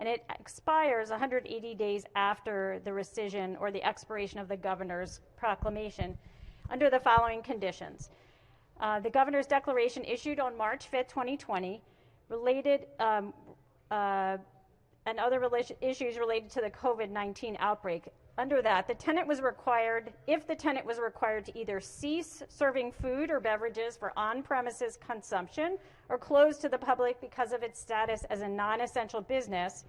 S19: And it expires 180 days after the rescission or the expiration of the governor's proclamation under the following conditions. The governor's declaration issued on March 5th, 2020, related and other issues related to the COVID-19 outbreak. Under that, the tenant was required, if the tenant was required to either cease serving food or beverages for on-premises consumption or close to the public because of its status as a non-essential business,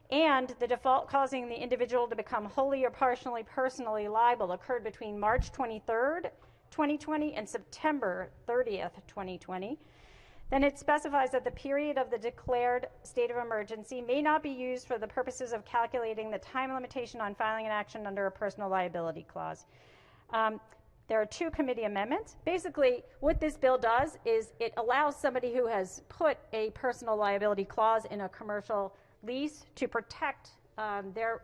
S19: and the default causing the individual to become wholly or partially personally liable occurred between March 23rd, 2020 and September 30th, 2020, then it specifies that the period of the declared state of emergency may not be used for the purposes of calculating the time limitation on filing an action under a personal liability clause. There are 2 committee amendments. Basically, what this bill does is it allows somebody who has put a personal liability clause in a commercial lease to protect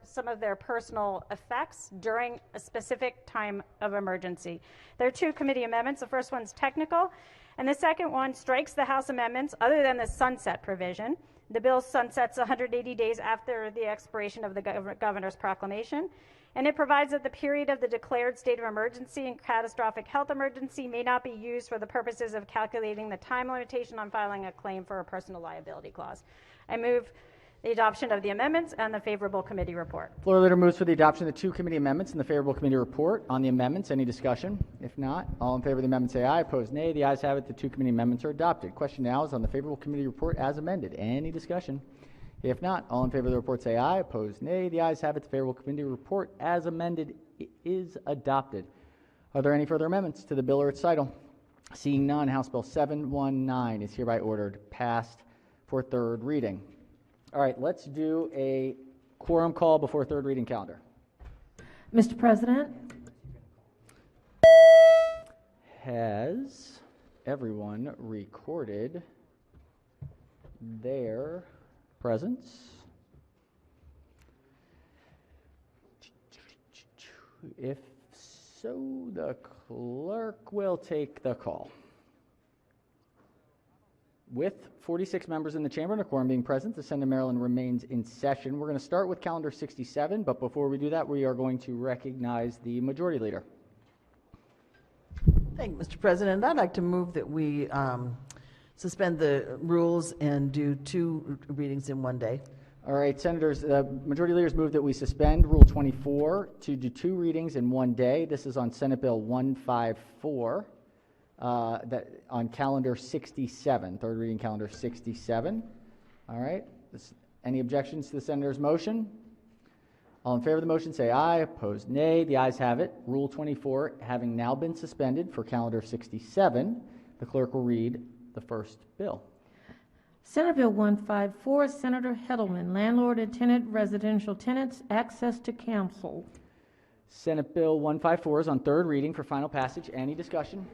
S19: some of their personal effects during a specific time of emergency. There are 2 committee amendments. The first one's technical, and the second one strikes the House amendments other than the sunset provision. The bill sunsets 180 days after the expiration of the governor's proclamation, and it provides that the period of the declared state of emergency and catastrophic health emergency may not be used for the purposes of calculating the time limitation on filing a claim for a personal liability clause. I move the adoption of the amendments and the favorable committee report.
S1: Floor leader moves for the adoption of the 2 committee amendments and the favorable committee report. On the amendments, any discussion? If not, all in favor of the amendment say aye. Opposed, nay. The ayes have it. The 2 committee amendments are adopted. Question now is on the favorable committee report as amended. Any discussion? If not, all in favor of the report say aye. Opposed, nay. The ayes have it. The favorable committee report as amended is adopted. Are there any further amendments to the bill or its title? Seeing none, House Bill 719 is hereby ordered passed for third reading. All right, let's do a quorum call before third reading calendar.
S2: Mr. President,
S1: has everyone recorded their presence? If so, the clerk will take the call. With 46 members in the chamber and a quorum being present, the Senate of Maryland remains in session. We're going to start with calendar 67, but before we do that, we are going to recognize the majority leader.
S20: Thank you, Mr. President. I'd like to move that we suspend the rules and do 2 readings in one day.
S1: All right, Senators, majority leaders move that we suspend Rule 24 to do 2 readings in one day. This is on Senate Bill 154. That on calendar 67, third reading calendar 67. All right. Any objections to the senator's motion? All in favor of the motion say aye. Opposed, nay. The ayes have it. Rule 24 having now been suspended for calendar 67, the clerk will read the first bill.
S2: Senate Bill 154, Senator HETTLEMAN, landlord and tenant residential tenants, access to counsel.
S1: Senate Bill 154 is on third reading for final passage. Any discussion?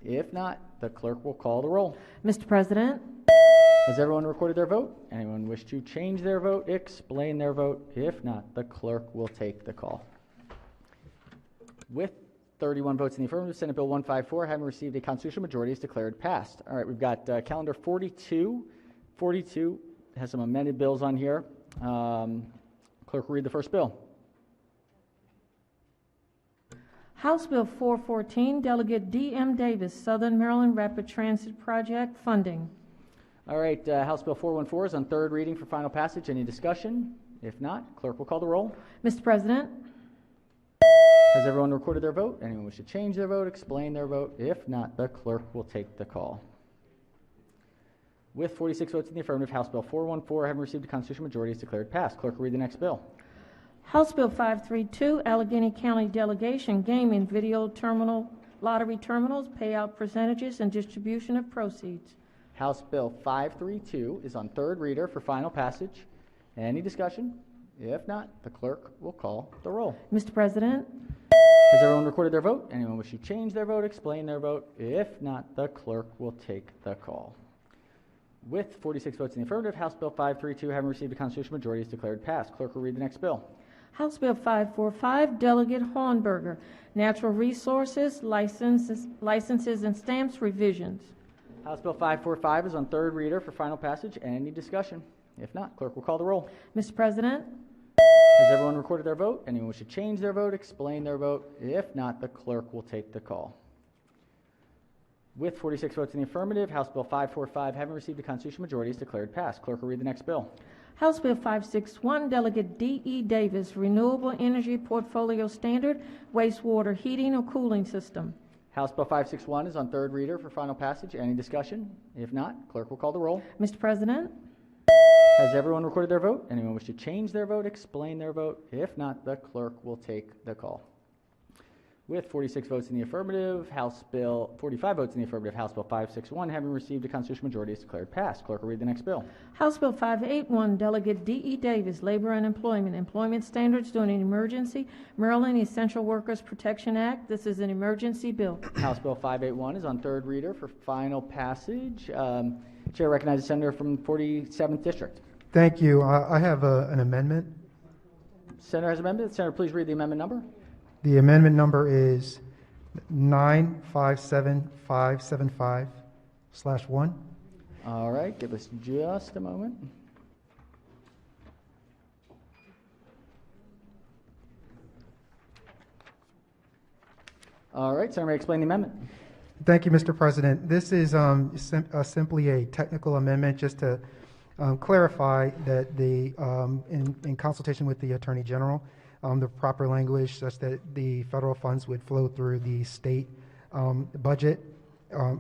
S1: If not, the clerk will call the roll.
S2: Mr. President,
S1: Has everyone recorded their vote? Anyone wish to change their vote, explain their vote? If not, the clerk will take the call. With 31 votes in the affirmative, Senate Bill 154, having received a constitutional majority, is declared passed. All right, we've got calendar 42. 42 has some amended bills on here. Clerk will read the first bill.
S2: House Bill 414, Delegate D.M. Davis, Southern Maryland Rapid Transit Project funding.
S1: All right, House Bill 414 is on third reading for final passage. Any discussion? If not, clerk will call the roll.
S2: Mr. President,
S1: Has everyone recorded their vote? Anyone wish to change their vote, explain their vote? If not, the clerk will take the call. With 46 votes in the affirmative, House Bill 414, having received a constitutional majority, is declared passed. Clerk will read the next bill.
S2: House Bill 532, Allegheny County Delegation Gaming Video Terminal, Lottery Terminals, Payout Percentages, and Distribution of Proceeds.
S1: House Bill 532 is on third reader for final passage. Any discussion? If not, the clerk will call the roll.
S2: Mr. President,
S1: Has everyone recorded their vote? Anyone wish to change their vote, explain their vote? If not, the clerk will take the call. With 46 votes in the affirmative, House Bill 532, having received a constitutional majority, is declared passed. Clerk will read the next bill.
S2: House Bill 545, Delegate Hornberger, Natural Resources, Licenses and Stamps Revisions.
S1: House Bill 545 is on third reader for final passage. Any discussion? If not, clerk will call the roll.
S2: Mr. President,
S1: Has everyone recorded their vote? Anyone wish to change their vote, explain their vote? If not, the clerk will take the call. With 46 votes in the affirmative, House Bill 545, having received a constitutional majority, is declared passed. Clerk will read the next bill.
S2: House Bill 561, Delegate D.E. Davis, Renewable Energy Portfolio Standard, Wastewater Heating or Cooling System.
S1: House Bill 561 is on third reader for final passage. Any discussion? If not, clerk will call the roll.
S2: Mr. President,
S1: Has everyone recorded their vote? Anyone wish to change their vote, explain their vote? If not, the clerk will take the call. With 46 votes in the affirmative, 45 votes in the affirmative, House Bill 561, having received a constitutional majority, is declared passed. Clerk will read the next bill.
S2: House Bill 581, Delegate D.E. Davis, Labor and Employment Standards during an Emergency, Maryland Essential Workers Protection Act. This is an emergency bill.
S1: House Bill 581 is on third reader for final passage. Chair recognizes the senator from 47th District.
S3: Thank you. I have an amendment.
S1: Senator has an amendment. Senator, please read the amendment number.
S3: The amendment number is 957575/1.
S1: All right, give us just a moment. All right, Senator, may I explain the amendment?
S3: Thank you, Mr. President. This is simply a technical amendment just to clarify that in consultation with the Attorney General, the proper language such that the federal funds would flow through the state budget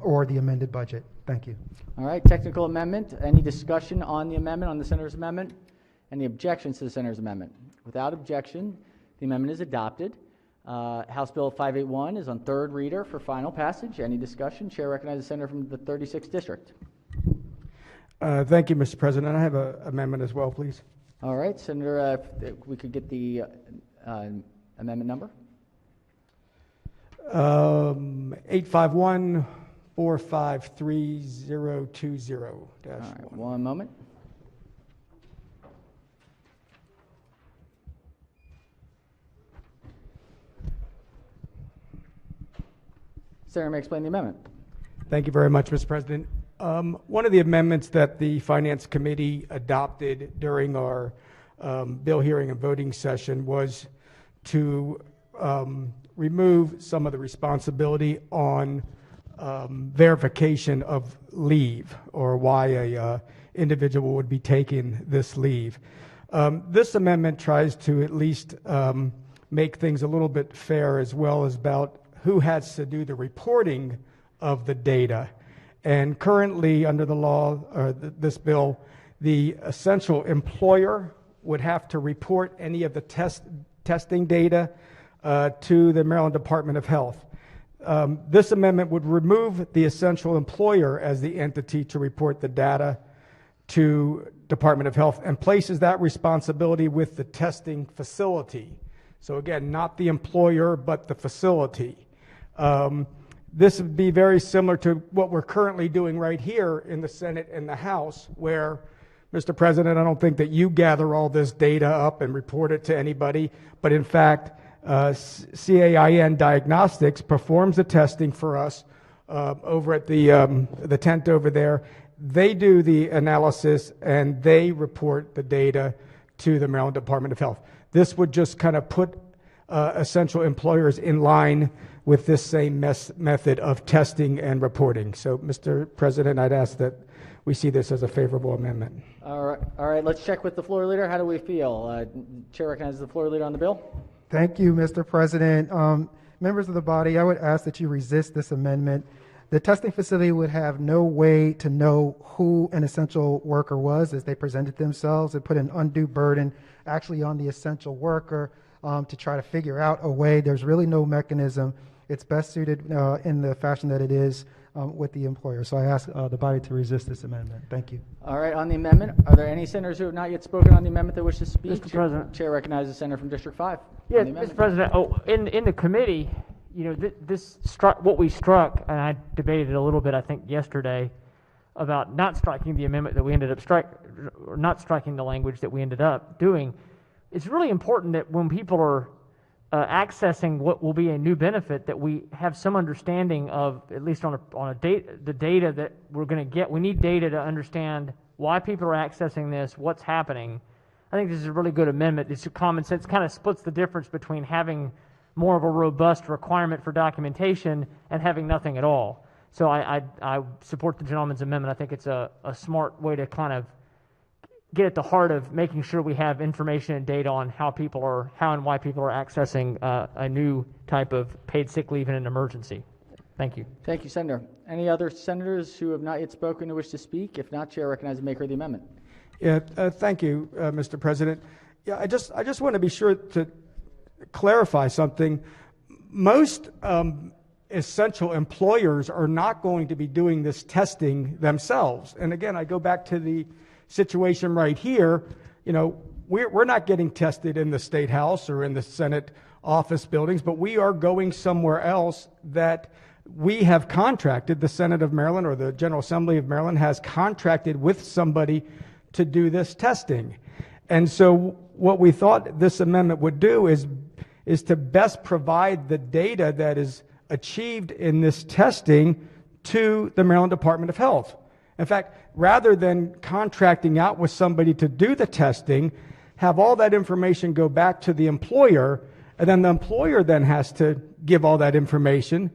S3: or the amended budget. Thank you.
S1: All right, technical amendment. Any discussion on the amendment, on the senator's amendment? Any objections to the senator's amendment? Without objection, the amendment is adopted. House Bill 581 is on third reader for final passage. Any discussion? Chair recognizes the senator from the 36th District.
S21: Thank you, Mr. President. I have an amendment as well, please.
S1: All right, Senator, if we could get the amendment number.
S21: 851-453-020. All
S1: right, one moment. Senator, may I explain the amendment?
S21: Thank you very much, Mr. President. One of the amendments that the Finance Committee adopted during our bill hearing and voting session was to remove some of the responsibility on verification of leave or why a individual would be taking this leave. This amendment tries to at least make things a little bit fair as well as about who has to do the reporting of the data. And currently, under the law, or this bill, the essential employer would have to report any of the testing data to the Maryland Department of Health. This amendment would remove the essential employer as the entity to report the data to Department of Health and places that responsibility with the testing facility. So again, not the employer, but the facility. This would be very similar to what we're currently doing right here in the Senate and the House, where, Mr. President, I don't think that you gather all this data up and report it to anybody, but in fact, CAIN Diagnostics performs the testing for us over at the tent over there. They do the analysis and they report the data to the Maryland Department of Health. This would just kind of put essential employers in line with this same method of testing and reporting. So, Mr. President, I'd ask that we see this as a favorable amendment.
S1: All right, let's check with the floor leader. How do we feel? Chair recognizes the floor leader on the bill.
S3: Thank you, Mr. President. Members of the body, I would ask that you resist this amendment. The testing facility would have no way to know who an essential worker was as they presented themselves. It put an undue burden actually on the essential worker to try to figure out a way. There's really no mechanism. It's best suited in the fashion that it is with the employer. So I ask the body to resist this amendment. Thank you.
S1: All right, on the amendment, are there any senators who have not yet spoken on the amendment that wish to speak?
S12: Mr. President.
S1: Chair recognizes the senator from District 5.
S12: Yeah, Mr. President. In the committee, what we struck, and I debated a little bit, I think, yesterday, about not striking the amendment that we ended up or not striking the language that we ended up doing. It's really important that when people are accessing what will be a new benefit, that we have some understanding of, at least on the data that we're going to get. We need data to understand why people are accessing this, what's happening. I think this is a really good amendment. It's common sense, kind of splits the difference between having more of a robust requirement for documentation and having nothing at all. So I support the gentleman's amendment. I think it's a smart way to kind of get at the heart of making sure we have information and data on how and why people are accessing a new type of paid sick leave in an emergency. Thank you.
S1: Thank you, Senator. Any other senators who have not yet spoken who wish to speak? If not, Chair recognizes the maker of the amendment.
S21: Yeah, thank you, Mr. President. Yeah, I just want to be sure to clarify something. Most essential employers are not going to be doing this testing themselves. And again, I go back to the situation right here. We're not getting tested in the State House or in the Senate office buildings, but we are going somewhere else that we have contracted. The Senate of Maryland or the General Assembly of Maryland has contracted with somebody to do this testing. And so what we thought this amendment would do is to best provide the data that is achieved in this testing to the Maryland Department of Health. In fact, rather than contracting out with somebody to do the testing, have all that information go back to the employer, and then the employer then has to give all that information.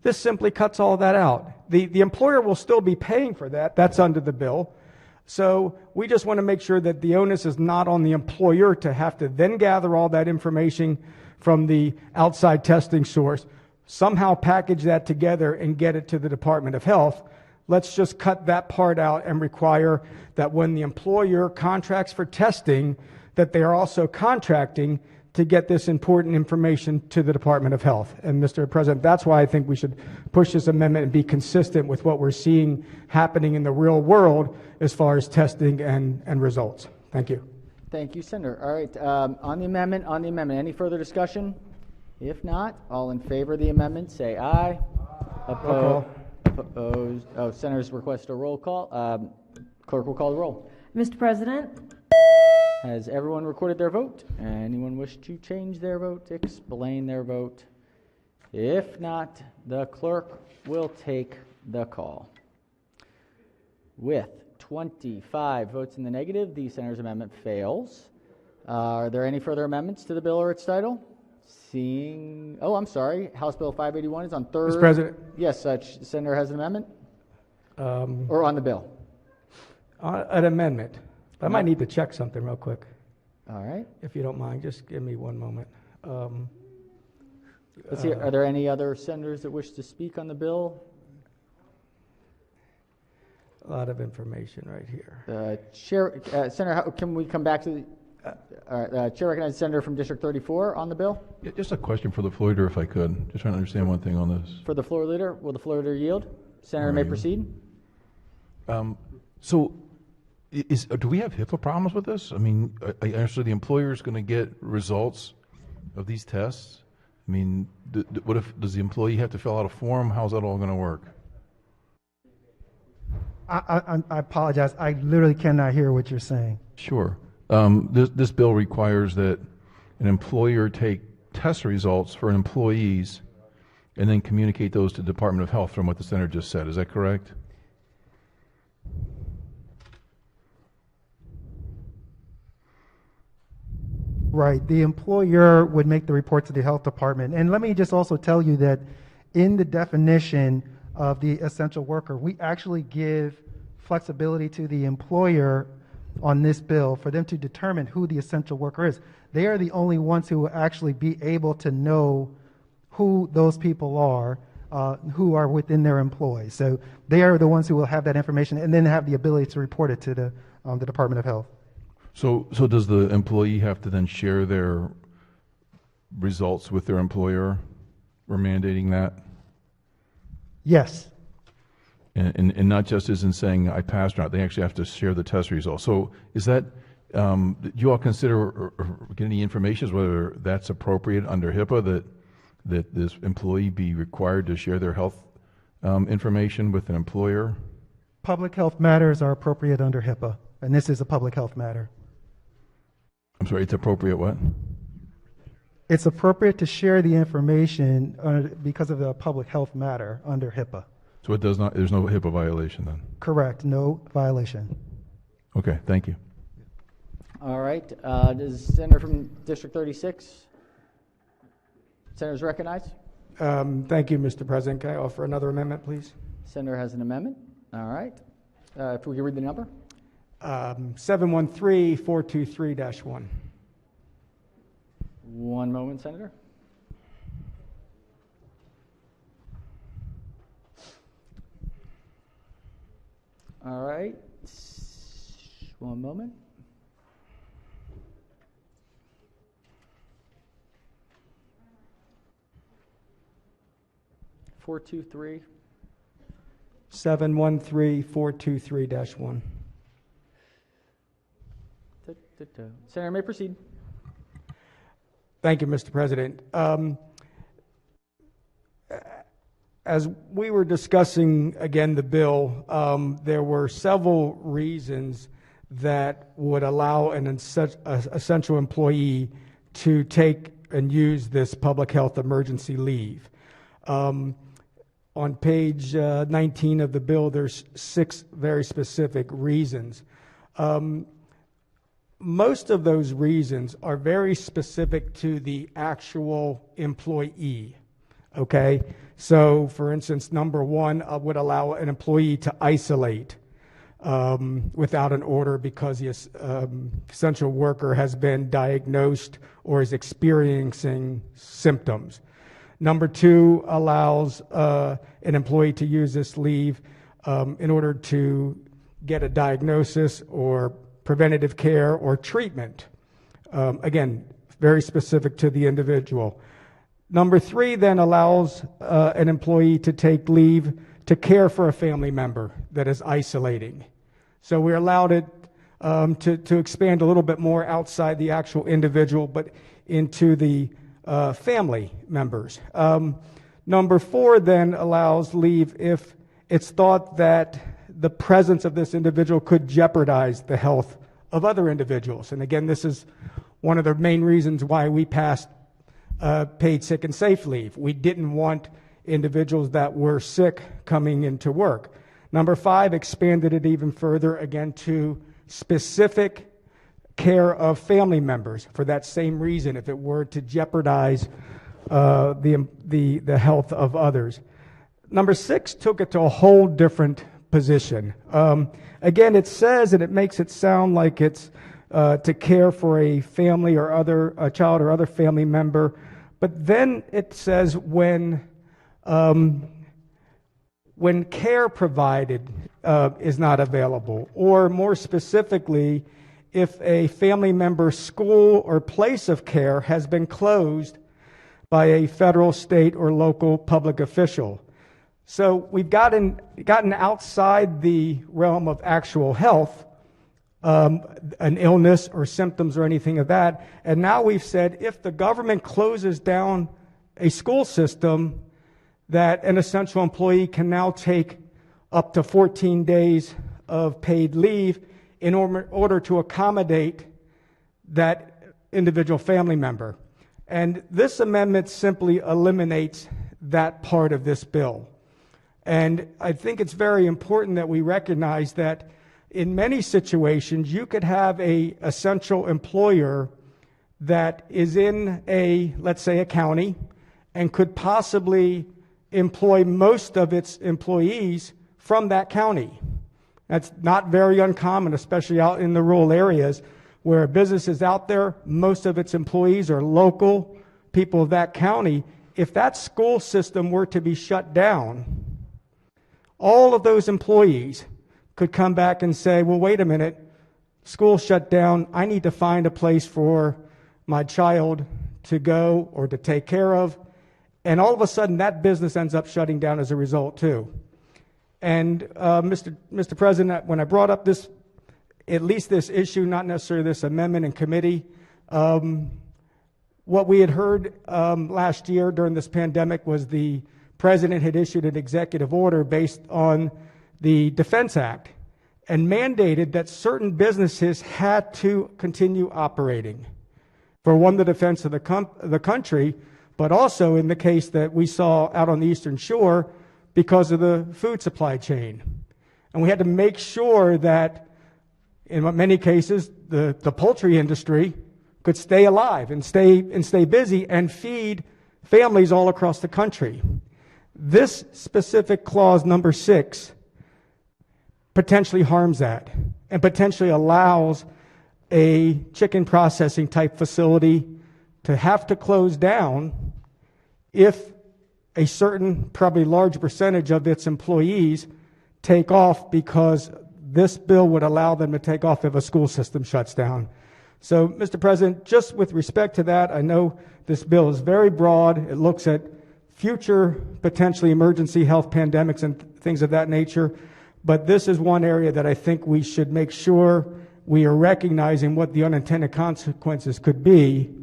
S21: This simply cuts all that out. The employer will still be paying for that. That's under the bill. So we just want to make sure that the onus is not on the employer to have to then gather all that information from the outside testing source, somehow package that together and get it to the Department of Health. Let's just cut that part out and require that when the employer contracts for testing, that they are also contracting to get this important information to the Department of Health. And Mr. President, that's why I think we should push this amendment and be consistent with what we're seeing happening in the real world as far as testing and results. Thank you.
S1: Thank you, Senator. All right, on the amendment, any further discussion? If not, all in favor of the amendment, say aye. Opposed? Senators request a roll call. Clerk will call the roll.
S2: Mr. President?
S1: Has everyone recorded their vote? Anyone wish to change their vote, explain their vote? If not, the clerk will take the call. With 25 votes in the negative, the senator's amendment fails. Are there any further amendments to the bill or its title? I'm sorry. House Bill 581 is on third.
S21: Mr. President.
S1: Yes, Senator has an amendment? Or on the bill?
S21: An amendment. I might need to check something real quick.
S1: All right.
S21: If you don't mind, just give me one moment.
S1: Let's see. Are there any other senators that wish to speak on the bill?
S21: A lot of information right here.
S1: Chair, Senator, can we come back to the... all right, Chair recognizes the senator from District 34 on the bill.
S5: Yeah, just a question for the floor leader, if I could. Just trying to understand one thing on this.
S1: For the floor leader, will the floor leader yield? Senator may proceed.
S5: So, do we have HIPAA problems with this? I mean, I understand the employer is going to get results of these tests? I mean, what if, does the employee have to fill out a form? How's that all going to work?
S3: I apologize. I literally cannot hear what you're saying.
S5: Sure. This bill requires that an employer take test results for employees and then communicate those to the Department of Health, from what the senator just said. Is that correct?
S3: Right. The employer would make the report to the health department. And let me just also tell you that in the definition of the essential worker, we actually give flexibility to the employer on this bill for them to determine who the essential worker is. They are the only ones who will actually be able to know who those people are, who are within their employ. So they are the ones who will have that information and then have the ability to report it to the Department of Health.
S5: So does the employee have to then share their results with their employer? We're mandating that?
S3: Yes.
S5: And not just as in saying I passed or not, they actually have to share the test results. So is that, do you all consider or get any information as whether that's appropriate under HIPAA, that this employee be required to share their health information with an employer?
S3: Public health matters are appropriate under HIPAA, and this is a public health matter.
S5: I'm sorry, it's appropriate what?
S3: It's appropriate to share the information because of the public health matter under HIPAA.
S5: So it does not, there's no HIPAA violation then?
S3: Correct, no violation.
S5: Okay, thank you.
S1: All right, does Senator from District 36? Senator's recognized.
S21: Thank you, Mr. President. Can I offer another amendment, please?
S1: Senator has an amendment. All right. If we can read the number.
S21: 713-423-1.
S1: One moment, Senator. All right. One moment. Four, two, three.
S21: 713-423-1.
S1: Senator may proceed.
S21: Thank you, Mr. President. As we were discussing again the bill, there were several reasons that would allow an essential employee to take and use this public health emergency leave. On page 19 of the bill, there's 6 very specific reasons. Most of those reasons are very specific to the actual employee, okay? So, for instance, number 1 would allow an employee to isolate without an order because the essential worker has been diagnosed or is experiencing symptoms. Number 2 allows an employee to use this leave in order to get a diagnosis or preventative care or treatment. Again, very specific to the individual. Number 3 then allows an employee to take leave to care for a family member that is isolating. So we're allowed it to expand a little bit more outside the actual individual, but into the family members. Number 4 then allows leave if it's thought that the presence of this individual could jeopardize the health of other individuals. And again, this is one of the main reasons why we passed paid sick and safe leave. We didn't want individuals that were sick coming into work. Number 5 expanded it even further, again, to specific care of family members for that same reason, if it were to jeopardize the health of others. Number 6 took it to a whole different position. Again, it says, and it makes it sound like it's to care for a family or a child or other family member, but then it says when care provided is not available, or more specifically, if a family member's school or place of care has been closed by a federal, state, or local public official. So we've gotten outside the realm of actual health an illness or symptoms or anything of that. And now we've said if the government closes down a school system, that an essential employee can now take up to 14 days of paid leave in order to accommodate that individual family member. And this amendment simply eliminates that part of this bill. And I think it's very important that we recognize that in many situations, you could have a essential employer that is in a, let's say, a county and could possibly employ most of its employees from that county. That's not very uncommon, especially out in the rural areas where a business is out there, most of its employees are local people of that county. If that school system were to be shut down, all of those employees could come back and say, well, wait a minute, school shut down, I need to find a place for my child to go or to take care of. And all of a sudden, that business ends up shutting down as a result, too. And Mr. President, when I brought up this, at least this issue, not necessarily this amendment in committee, what we had heard last year during this pandemic was the president had issued an executive order based on the Defense Act and mandated that certain businesses had to continue operating for, one, the defense of the country, but also in the case that we saw out on the Eastern Shore because of the food supply chain. And we had to make sure that, in many cases, the poultry industry could stay alive and stay busy and feed families all across the country. This specific clause, number 6, potentially harms that and potentially allows a chicken processing type facility to have to close down if a certain, probably large percentage of its employees take off, because this bill would allow them to take off if a school system shuts down. So, Mr. President, just with respect to that, I know this bill is very broad. It looks at future potentially emergency health pandemics and things of that nature. But this is one area that I think we should make sure we are recognizing what the unintended consequences could be,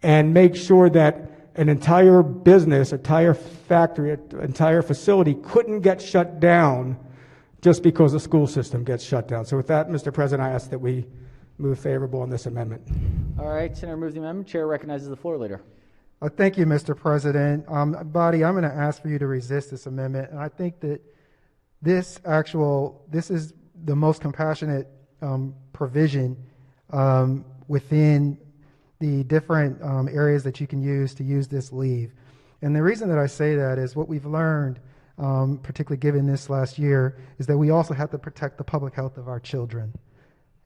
S21: and make sure that an entire business, entire factory, entire facility couldn't get shut down just because the school system gets shut down. So with that, Mr. President, I ask that we move favorable on this amendment.
S1: All right, Senator moves the amendment. Chair recognizes the floor leader.
S3: Thank you, Mr. President. Body, I'm going to ask for you to resist this amendment. And I think that this is the most compassionate provision within the different areas that you can use to use this leave. And the reason that I say that is what we've learned, particularly given this last year, is that we also have to protect the public health of our children.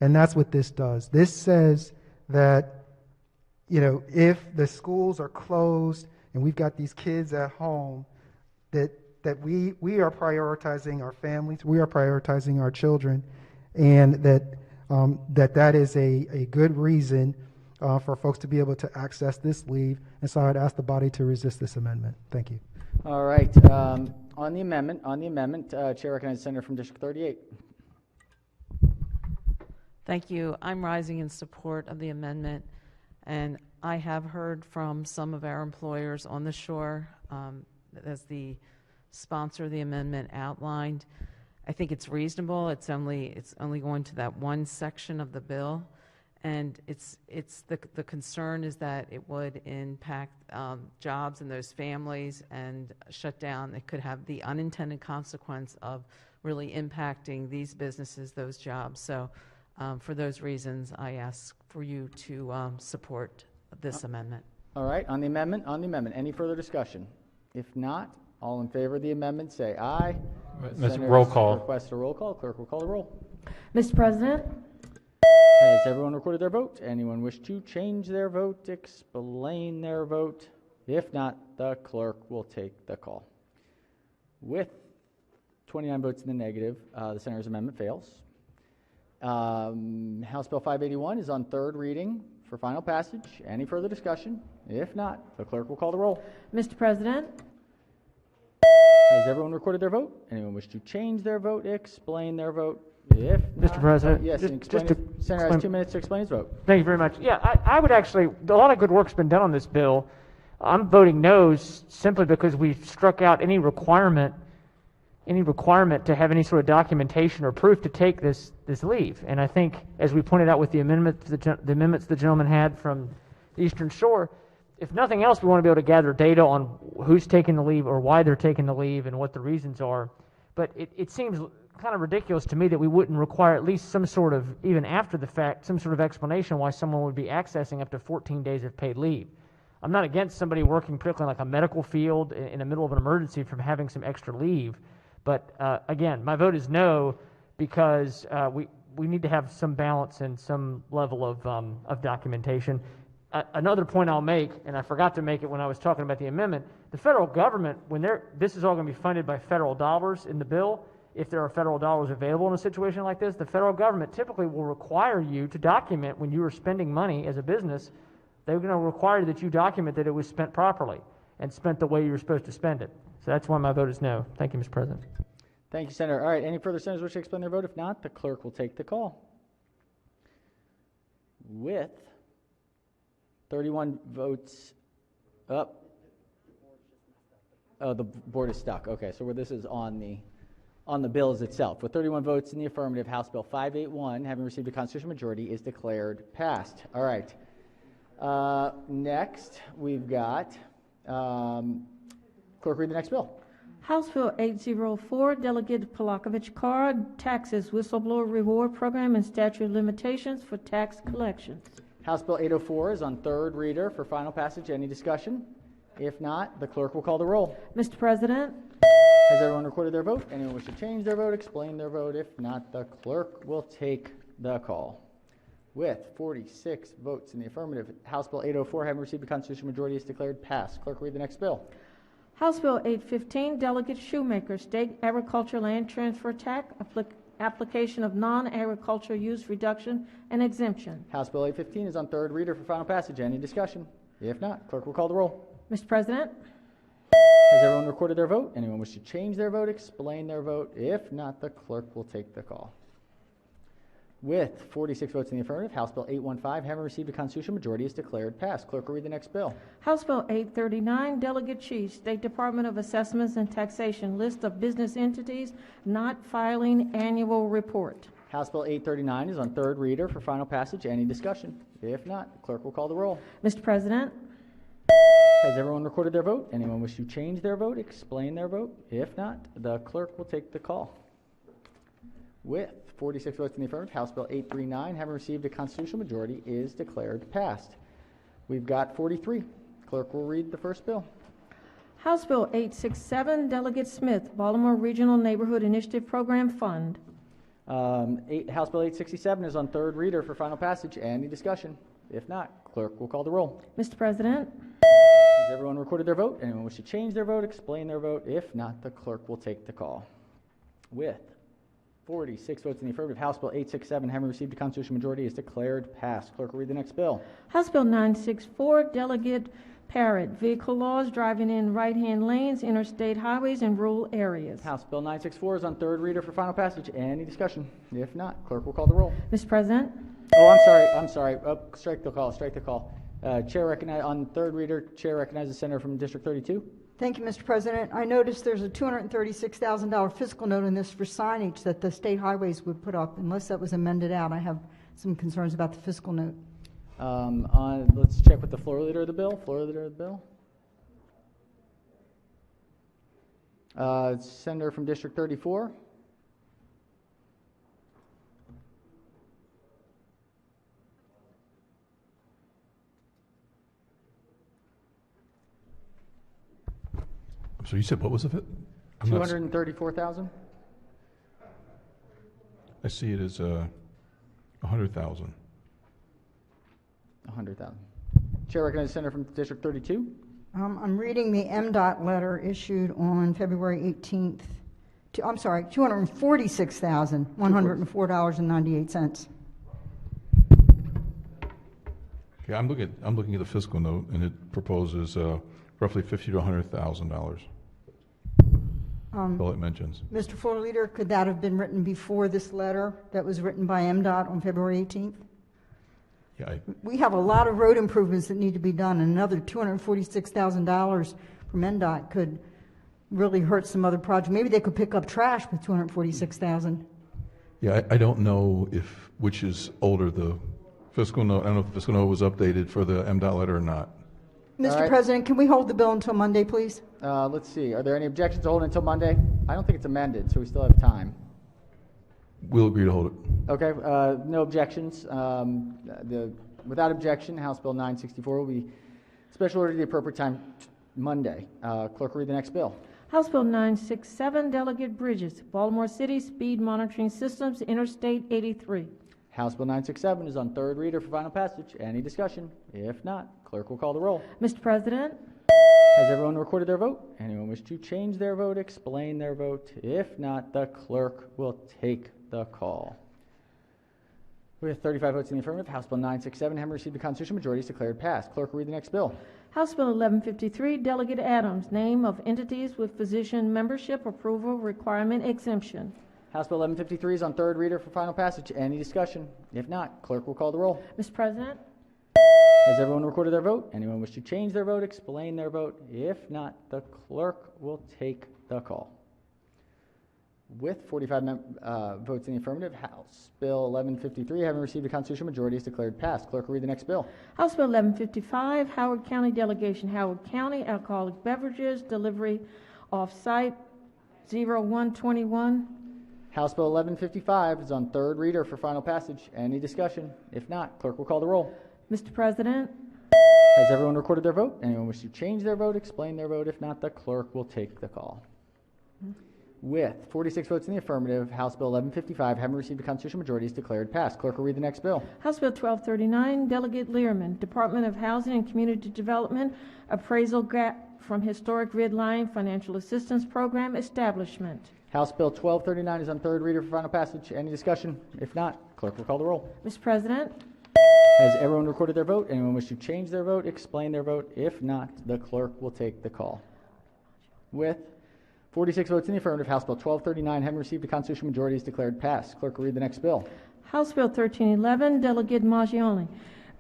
S3: And that's what this does. This says that, if the schools are closed and we've got these kids at home, that we are prioritizing our families, we are prioritizing our children, and that is a good reason for folks to be able to access this leave. And so I'd ask the body to resist this amendment. Thank you.
S1: All right. On the amendment, Chair recognizes Senator from District 38.
S15: Thank you. I'm rising in support of the amendment, and I have heard from some of our employers on the shore, as the sponsor of the amendment outlined. I think it's reasonable. It's only going to that one section of the bill, and the concern is that it would impact jobs in those families and shut down. It could have the unintended consequence of really impacting these businesses, those jobs. So for those reasons, I ask for you to support this amendment.
S1: All right, on the amendment, any further discussion? If not, all in favor of the amendment say aye.
S11: Roll call.
S1: Request a roll call. Clerk will call the roll.
S2: Mr. President?
S1: Has everyone recorded their vote? Anyone wish to change their vote, explain their vote? If not, the clerk will take the call. With 29 votes in the negative, the Senator's amendment fails. House Bill 581 is on third reading for final passage. Any further discussion? If not, the clerk will call the roll.
S2: Mr. President?
S1: Has everyone recorded their vote? Anyone wish to change their vote, explain their vote? If
S12: Mr. President,
S1: yes,
S12: just-
S1: and explain
S12: just
S1: it.
S12: to
S1: Senator has
S12: explain-
S1: 2 minutes to explain his vote.
S12: Thank you very much. Yeah, I would actually, a lot of good work's been done on this bill. I'm voting no simply because we struck out any requirement to have any sort of documentation or proof to take this leave. And I think, as we pointed out with the amendments the gentleman had from the Eastern Shore, if nothing else, we want to be able to gather data on who's taking the leave or why they're taking the leave and what the reasons are. But it seems kind of ridiculous to me that we wouldn't require at least some sort of, even after the fact, some sort of explanation why someone would be accessing up to 14 days of paid leave. I'm not against somebody working particularly like a medical field in the middle of an emergency from having some extra leave. But again, my vote is no because we need to have some balance and some level of documentation. Another point I'll make, and I forgot to make it when I was talking about the amendment, the federal government, this is all going to be funded by federal dollars in the bill. If there are federal dollars available in a situation like this, the federal government typically will require you to document when you are spending money as a business. They're going to require that you document that it was spent properly and spent the way you were supposed to spend it. So that's why my vote is no. Thank you, Mr. President.
S1: Thank you, Senator. All right, any further senators wish to explain their vote? If not, the clerk will take the call. With 31 votes up. Oh, the board is stuck. Okay, so this is on the bills itself. With 31 votes in the affirmative, House Bill 581, having received a constitutional majority, is declared passed. All right. Next, we've got, clerk, read the next bill.
S2: House Bill 804, Delegate Polakovich Carr, Taxes Whistleblower Reward Program and Statute of Limitations for Tax Collections.
S1: House Bill 804 is on third reader for final passage. Any discussion? If not, the clerk will call the roll.
S2: Mr. President.
S1: Has everyone recorded their vote? Anyone wish to change their vote, explain their vote? If not, the clerk will take the call. With 46 votes in the affirmative, House Bill 804, having received a constitutional majority, is declared passed. Clerk, read the next bill.
S2: House Bill 815, Delegate Shoemaker, State Agriculture Land Transfer Tax, Application of Non-Agricultural Use Reduction and Exemption.
S1: House Bill 815 is on third reader for final passage. Any discussion? If not, clerk will call the roll.
S2: Mr. President.
S1: Has everyone recorded their vote? Anyone wish to change their vote, explain their vote? If not, the clerk will take the call. With 46 votes in the affirmative, House Bill 815, having received a constitutional majority, is declared passed. Clerk will read the next bill.
S2: House Bill 839, Delegate Chief, State Department of Assessments and Taxation, list of business entities not filing annual report.
S1: House Bill 839 is on third reader for final passage. Any discussion? If not, the clerk will call the roll.
S2: Mr. President.
S1: Has everyone recorded their vote? Anyone wish to change their vote, explain their vote? If not, the clerk will take the call. With 46 votes in the affirmative, House Bill 839, having received a constitutional majority, is declared passed. We've got 43. Clerk will read the first bill.
S2: House Bill 867, Delegate Smith, Baltimore Regional Neighborhood Initiative Program Fund.
S1: House Bill 867 is on third reader for final passage. Any discussion? If not, clerk will call the roll.
S2: Mr. President.
S1: Has everyone recorded their vote? Anyone wish to change their vote, explain their vote? If not, the clerk will take the call. With 46 votes in the affirmative, House Bill 867, having received a constitutional majority, is declared passed. Clerk will read the next bill.
S2: House Bill 964, Delegate Parrott, Vehicle Laws, Driving in Right-Hand Lanes, Interstate Highways, and Rural Areas.
S1: House Bill 964 is on third reader for final passage. Any discussion? If not, clerk will call the roll.
S2: Mr. President.
S1: Oh, I'm sorry. Strike the call. Chair on third reader, Chair recognizes the senator from District 32.
S7: Thank you, Mr. President. I noticed there's a $236,000 fiscal note in this for signage that the state highways would put up. Unless that was amended out, I have some concerns about the fiscal note.
S1: Let's check with the floor leader of the bill. Senator from District 34.
S5: So you said what was it?
S1: 234,000.
S5: I see it as 100,000.
S1: 100,000. Chair recognizes the senator from District 32.
S7: I'm reading the MDOT letter issued on February 18th. $246,104.98.
S5: Okay, I'm looking at the fiscal note, and it proposes roughly $50,000 to $100,000. Bill it mentions.
S7: Mr. Floor Leader, could that have been written before this letter that was written by MDOT on February 18th?
S5: Yeah,
S7: We have a lot of road improvements that need to be done, and another $246,000 from MDOT could really hurt some other projects. Maybe they could pick up trash with $246,000.
S5: yeah, I don't know which is older, the fiscal note. I don't know if the fiscal note was updated for the MDOT letter or not.
S7: Mr.
S1: right.
S7: President, can we hold the bill until Monday, please?
S1: Let's see. Are there any objections to hold it until Monday? I don't think it's amended, so we still have time.
S5: We'll agree to hold it.
S1: Okay, no objections. Without objection, House Bill 964 will be special order to the appropriate time Monday. Clerk, read the next bill.
S2: House Bill 967, Delegate Bridges, Baltimore City Speed Monitoring Systems, Interstate 83.
S1: House Bill 967 is on third reader for final passage. Any discussion? If not, clerk will call the roll.
S2: Mr. President,
S1: Has everyone recorded their vote? Anyone wish to change their vote, explain their vote? If not, the clerk will take the call. With 35 votes in the affirmative, House Bill 967 having received the constitutional majority is declared passed. Clerk will read the next bill.
S2: House Bill 1153, Delegate Adams, name of entities with physician membership approval requirement exemption.
S1: House Bill 1153 is on third reader for final passage. Any discussion? If not, clerk will call the roll.
S2: Mr. President,
S1: Has everyone recorded their vote? Anyone wish to change their vote, explain their vote? If not, the clerk will take the call. With 45 votes in the affirmative, House Bill 1153, having received a constitutional majority, is declared passed. Clerk will read the next bill.
S2: House Bill 1155, Howard County Delegation, Howard County Alcoholic Beverages, Delivery Off-Site, 0121.
S1: House Bill 1155 is on third reader for final passage. Any discussion? If not, clerk will call the roll.
S2: Mr. President,
S1: Has everyone recorded their vote? Anyone wish to change their vote, explain their vote? If not, the clerk will take the call. With 46 votes in the affirmative, House Bill 1155, having received a constitutional majority, is declared passed. Clerk will read the next bill.
S2: House Bill 1239, Delegate Learman, Department of Housing and Community Development, Appraisal Gap from Historic Red Line Financial Assistance Program Establishment.
S1: House Bill 1239 is on third reader for final passage. Any discussion? If not, clerk will call the roll.
S2: Mr. President,
S1: Has everyone recorded their vote? Anyone wish to change their vote, explain their vote? If not, the clerk will take the call. With 46 votes in the affirmative, House Bill 1239, having received a constitutional majority, is declared passed. Clerk will read the next bill.
S2: House Bill 1311, Delegate Maggioni,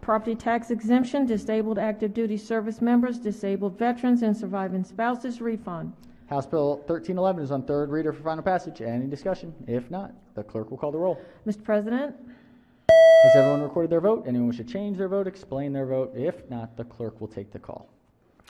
S2: Property Tax Exemption, Disabled Active Duty Service Members, Disabled Veterans, and Surviving Spouses Refund.
S1: House Bill 1311 is on third reader for final passage. Any discussion? If not, the clerk will call the roll.
S2: Mr. President,
S1: Has everyone recorded their vote? Anyone wish to change their vote, explain their vote? If not, the clerk will take the call.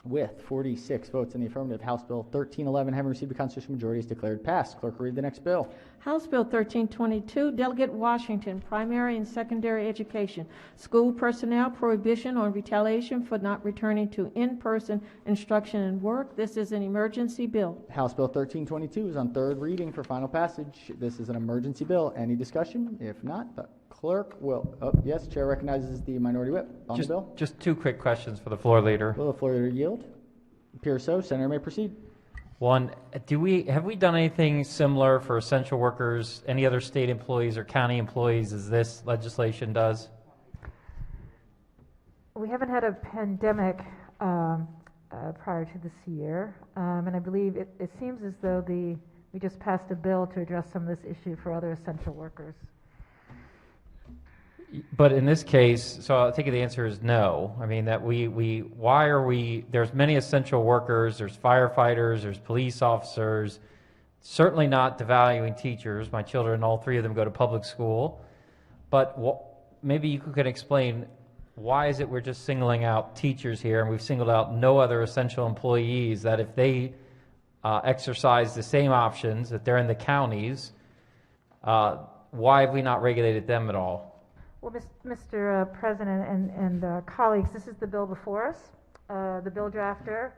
S1: With 46 votes in the affirmative, House Bill 1311, having received a constitutional majority, is declared passed. Clerk will read the next bill.
S2: House Bill 1322, Delegate Washington, Primary and Secondary Education, School Personnel Prohibition on Retaliation for Not Returning to In-Person Instruction and Work. This is an emergency bill.
S1: House Bill 1322 is on third reading for final passage. This is an emergency bill. Any discussion? If not, the clerk will. Oh, yes, Chair recognizes the minority whip on the bill.
S11: Just two quick questions for the floor leader.
S1: Will the floor leader yield? Appears so. Senator may proceed.
S11: One, have we done anything similar for essential workers, any other state employees or county employees as this legislation does?
S4: We haven't had a pandemic prior to this year, and I believe it seems as though we just passed a bill to address some of this issue for other essential workers.
S11: But in this case, so I think the answer is no. I mean, that why are we, there's many essential workers, there's firefighters, there's police officers, certainly not devaluing teachers. My children, all three of them go to public school. But maybe you could explain, why is it we're just singling out teachers here and we've singled out no other essential employees, that if they exercise the same options, that they're in the counties, why have we not regulated them at all?
S4: Well, Mr. President and colleagues, this is the bill before us. The bill drafter,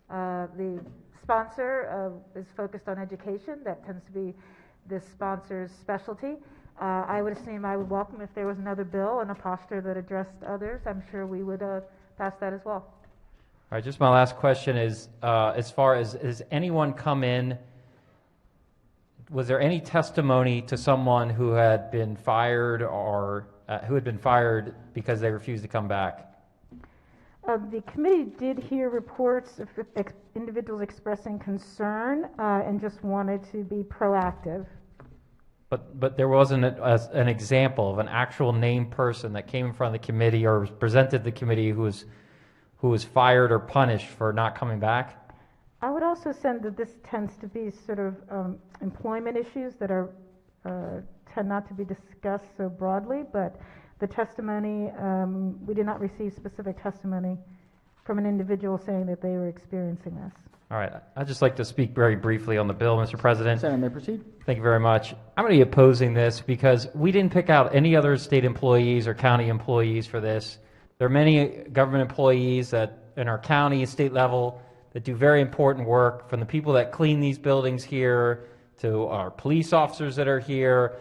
S4: the sponsor is focused on education. That tends to be this sponsor's specialty. I would assume I would welcome if there was another bill and a posture that addressed others. I'm sure we would pass that as well.
S11: All right, just my last question is, as far as, has anyone come in, was there any testimony to someone who had been fired or who had been fired because they refused to come back?
S4: The committee did hear reports of individuals expressing concern and just wanted to be proactive.
S11: But there wasn't an example of an actual named person that came in front of the committee or presented the committee who was fired or punished for not coming back?
S4: I would also send that this tends to be sort of employment issues that are tend not to be discussed so broadly, but the testimony, we did not receive specific testimony from an individual saying that they were experiencing this.
S11: All right. I'd just like to speak very briefly on the bill, Mr. President.
S1: Senator, may proceed.
S11: Thank you very much. I'm going to be opposing this because we didn't pick out any other state employees or county employees for this. There are many government employees that in our county and state level that do very important work, from the people that clean these buildings here to our police officers that are here.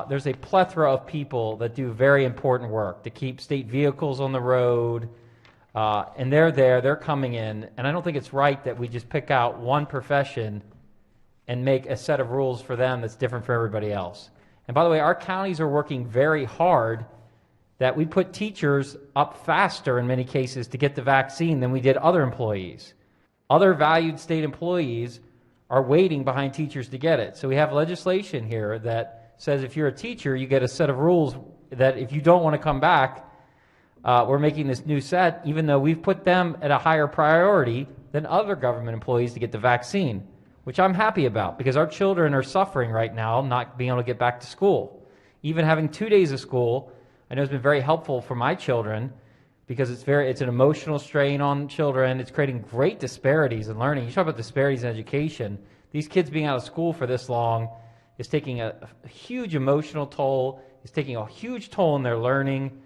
S11: There's a plethora of people that do very important work to keep state vehicles on the road. And they're there, they're coming in, and I don't think it's right that we just pick out one profession and make a set of rules for them that's different for everybody else. And by the way, our counties are working very hard that we put teachers up faster in many cases to get the vaccine than we did other employees. Other valued state employees are waiting behind teachers to get it. So we have legislation here that says if you're a teacher, you get a set of rules that if you don't want to come back, we're making this new set, even though we've put them at a higher priority than other government employees to get the vaccine, which I'm happy about because our children are suffering right now not being able to get back to school. Even having 2 days of school, I know it's been very helpful for my children because it's an emotional strain on children. It's creating great disparities in learning. You talk about disparities in education. These kids being out of school for this long is taking a huge emotional toll. It's taking a huge toll in their learning.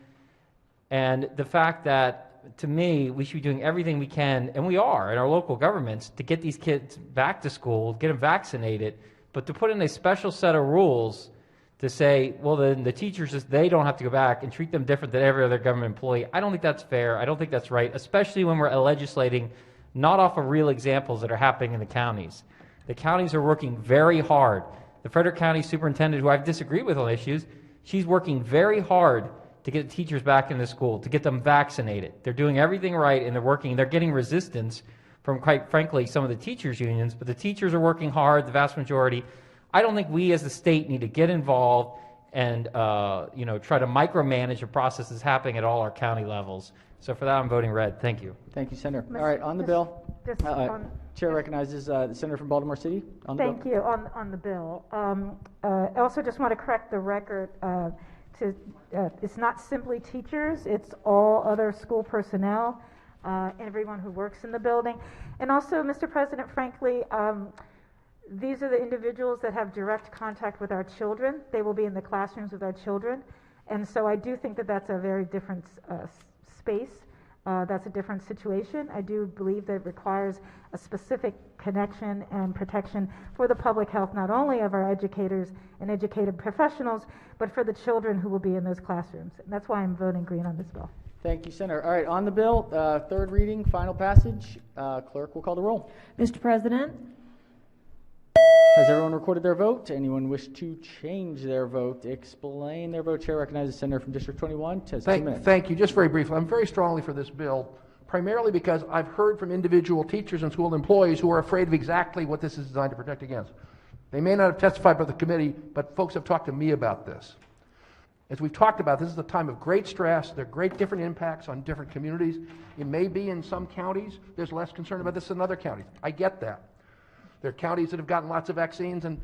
S11: And the fact that, to me, we should be doing everything we can, and we are in our local governments, to get these kids back to school, get them vaccinated, but to put in a special set of rules to say, well, then the teachers, they don't have to go back and treat them different than every other government employee. I don't think that's fair. I don't think that's right, especially when we're legislating not off of real examples that are happening in the counties. The counties are working very hard. The Frederick County Superintendent, who I've disagreed with on issues, she's working very hard to get teachers back into school, to get them vaccinated. They're doing everything right, and they're working. They're getting resistance from, quite frankly, some of the teachers' unions, but the teachers are working hard, the vast majority. I don't think we as the state need to get involved and try to micromanage the processes happening at all our county levels. So for that, I'm voting red. Thank you.
S1: Thank you, Senator. All right, on the bill. Chair recognizes the Senator from Baltimore City. On the
S4: Thank
S1: bill.
S4: you. On the bill. I also just want to correct the record. It's not simply teachers, it's all other school personnel, everyone who works in the building. And also, Mr. President, frankly, these are the individuals that have direct contact with our children. They will be in the classrooms with our children. And so I do think that that's a very different space. That's a different situation. I do believe that it requires a specific connection and protection for the public health, not only of our educators and educated professionals, but for the children who will be in those classrooms. And that's why I'm voting green on this bill.
S1: Thank you, Senator. All right, on the bill, third reading, final passage. Clerk will call the roll.
S2: Mr. President?
S1: Has everyone recorded their vote? Anyone wish to change their vote, explain their vote? Chair recognizes the Senator from District 21. Has 2 minutes.
S6: Thank you. Just very briefly, I'm very strongly for this bill, primarily because I've heard from individual teachers and school employees who are afraid of exactly what this is designed to protect against. They may not have testified by the committee, but folks have talked to me about this. As we've talked about, this is a time of great stress. There are great different impacts on different communities. It may be in some counties there's less concern about this than other counties. I get that. There are counties that have gotten lots of vaccines and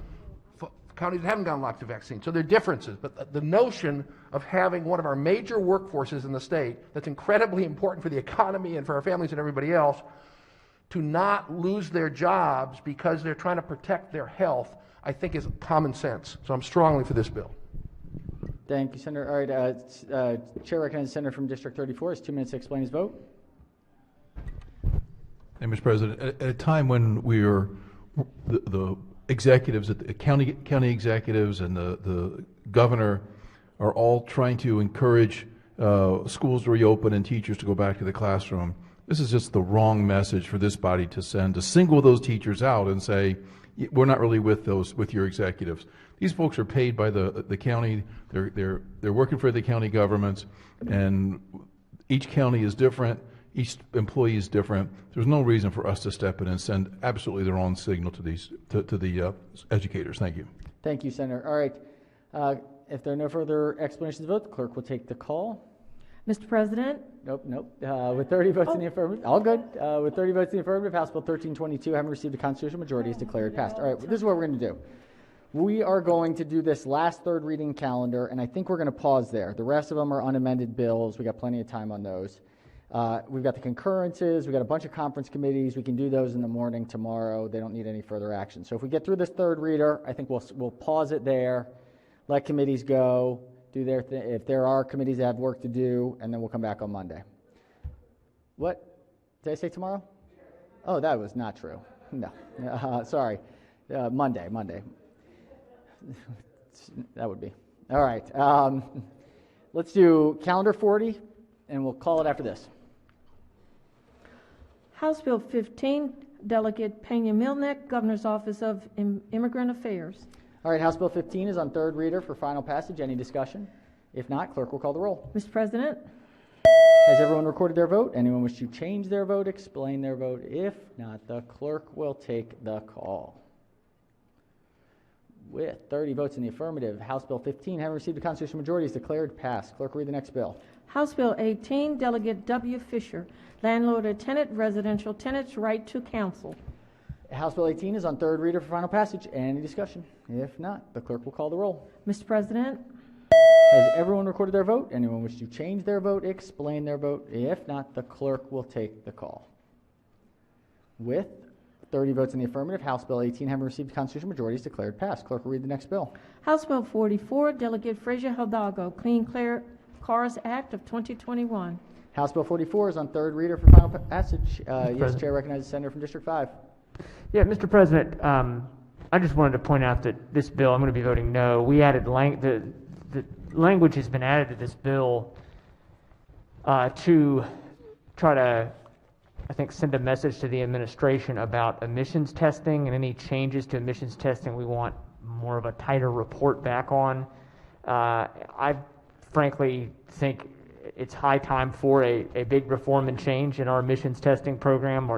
S6: counties that haven't gotten lots of vaccines. So there are differences. But the notion of having one of our major workforces in the state that's incredibly important for the economy and for our families and everybody else to not lose their jobs because they're trying to protect their health, I think is common sense. So I'm strongly for this bill.
S1: Thank you, Senator. All right, Chair recognizes the Senator from District 34. Has 2 minutes to explain his vote.
S5: Hey, Mr. President, at a time when we are the executives, the county executives and the governor are all trying to encourage schools to reopen and teachers to go back to the classroom. This is just the wrong message for this body to send, to single those teachers out and say, we're not really with your executives. These folks are paid by the county. They're working for the county governments, and each county is different. each employee is different. There's no reason for us to step in and send absolutely the wrong signal to the educators. Thank you.
S1: Thank you, Senator. All right. If there are no further explanations of vote, the clerk will take the call.
S2: Mr. President?
S1: Nope. With 30 votes in the affirmative, all good. With 30 votes in the affirmative, House Bill 1322, having received a constitutional majority, is declared passed. All right, this is what we're going to do. We are going to do this last third reading calendar, and I think we're going to pause there. The rest of them are unamended bills. We got plenty of time on those. We've got the concurrences. We've got a bunch of conference committees. We can do those in the morning tomorrow. They don't need any further action. So if we get through this third reader, I think we'll pause it there, let committees go, do their thing. If there are committees that have work to do, and then we'll come back on Monday. What? Did I say tomorrow? Oh, that was not true. No. Sorry. Monday. That would be. All right. Let's do calendar 40, and we'll call it after this.
S2: House Bill 15, Delegate Pena-Milnick, Governor's Office of Immigrant Affairs.
S1: All right, House Bill 15 is on third reader for final passage. Any discussion? If not, clerk will call the roll.
S2: Mr. President?
S1: Has everyone recorded their vote? Anyone wish to change their vote, explain their vote? If not, the clerk will take the call. With 30 votes in the affirmative, House Bill 15, having received a constitutional majority, is declared passed. Clerk will read the next bill.
S2: House Bill 18, Delegate W. Fisher, Landlord or Tenant, Residential Tenants' Right to Counsel.
S1: House Bill 18 is on third reader for final passage. Any discussion? If not, the clerk will call the roll.
S2: Mr. President?
S1: Has everyone recorded their vote? Anyone wish to change their vote, explain their vote? If not, the clerk will take the call. With 30 votes in the affirmative, House Bill 18, having received a constitutional majority, is declared passed. Clerk will read the next bill.
S2: House Bill 44, Delegate Frazier Hidalgo, Clean Cars Act of 2021.
S1: House Bill 44 is on third reader for final passage. Yes, Chair recognizes the Senator from District 5.
S12: Yeah, Mr. President, I just wanted to point out that this bill, I'm going to be voting no. We added the language has been added to this bill to try to, I think, send a message to the administration about emissions testing, and any changes to emissions testing we want more of a tighter report back on. I frankly think it's high time for a big reform and change in our emissions testing program.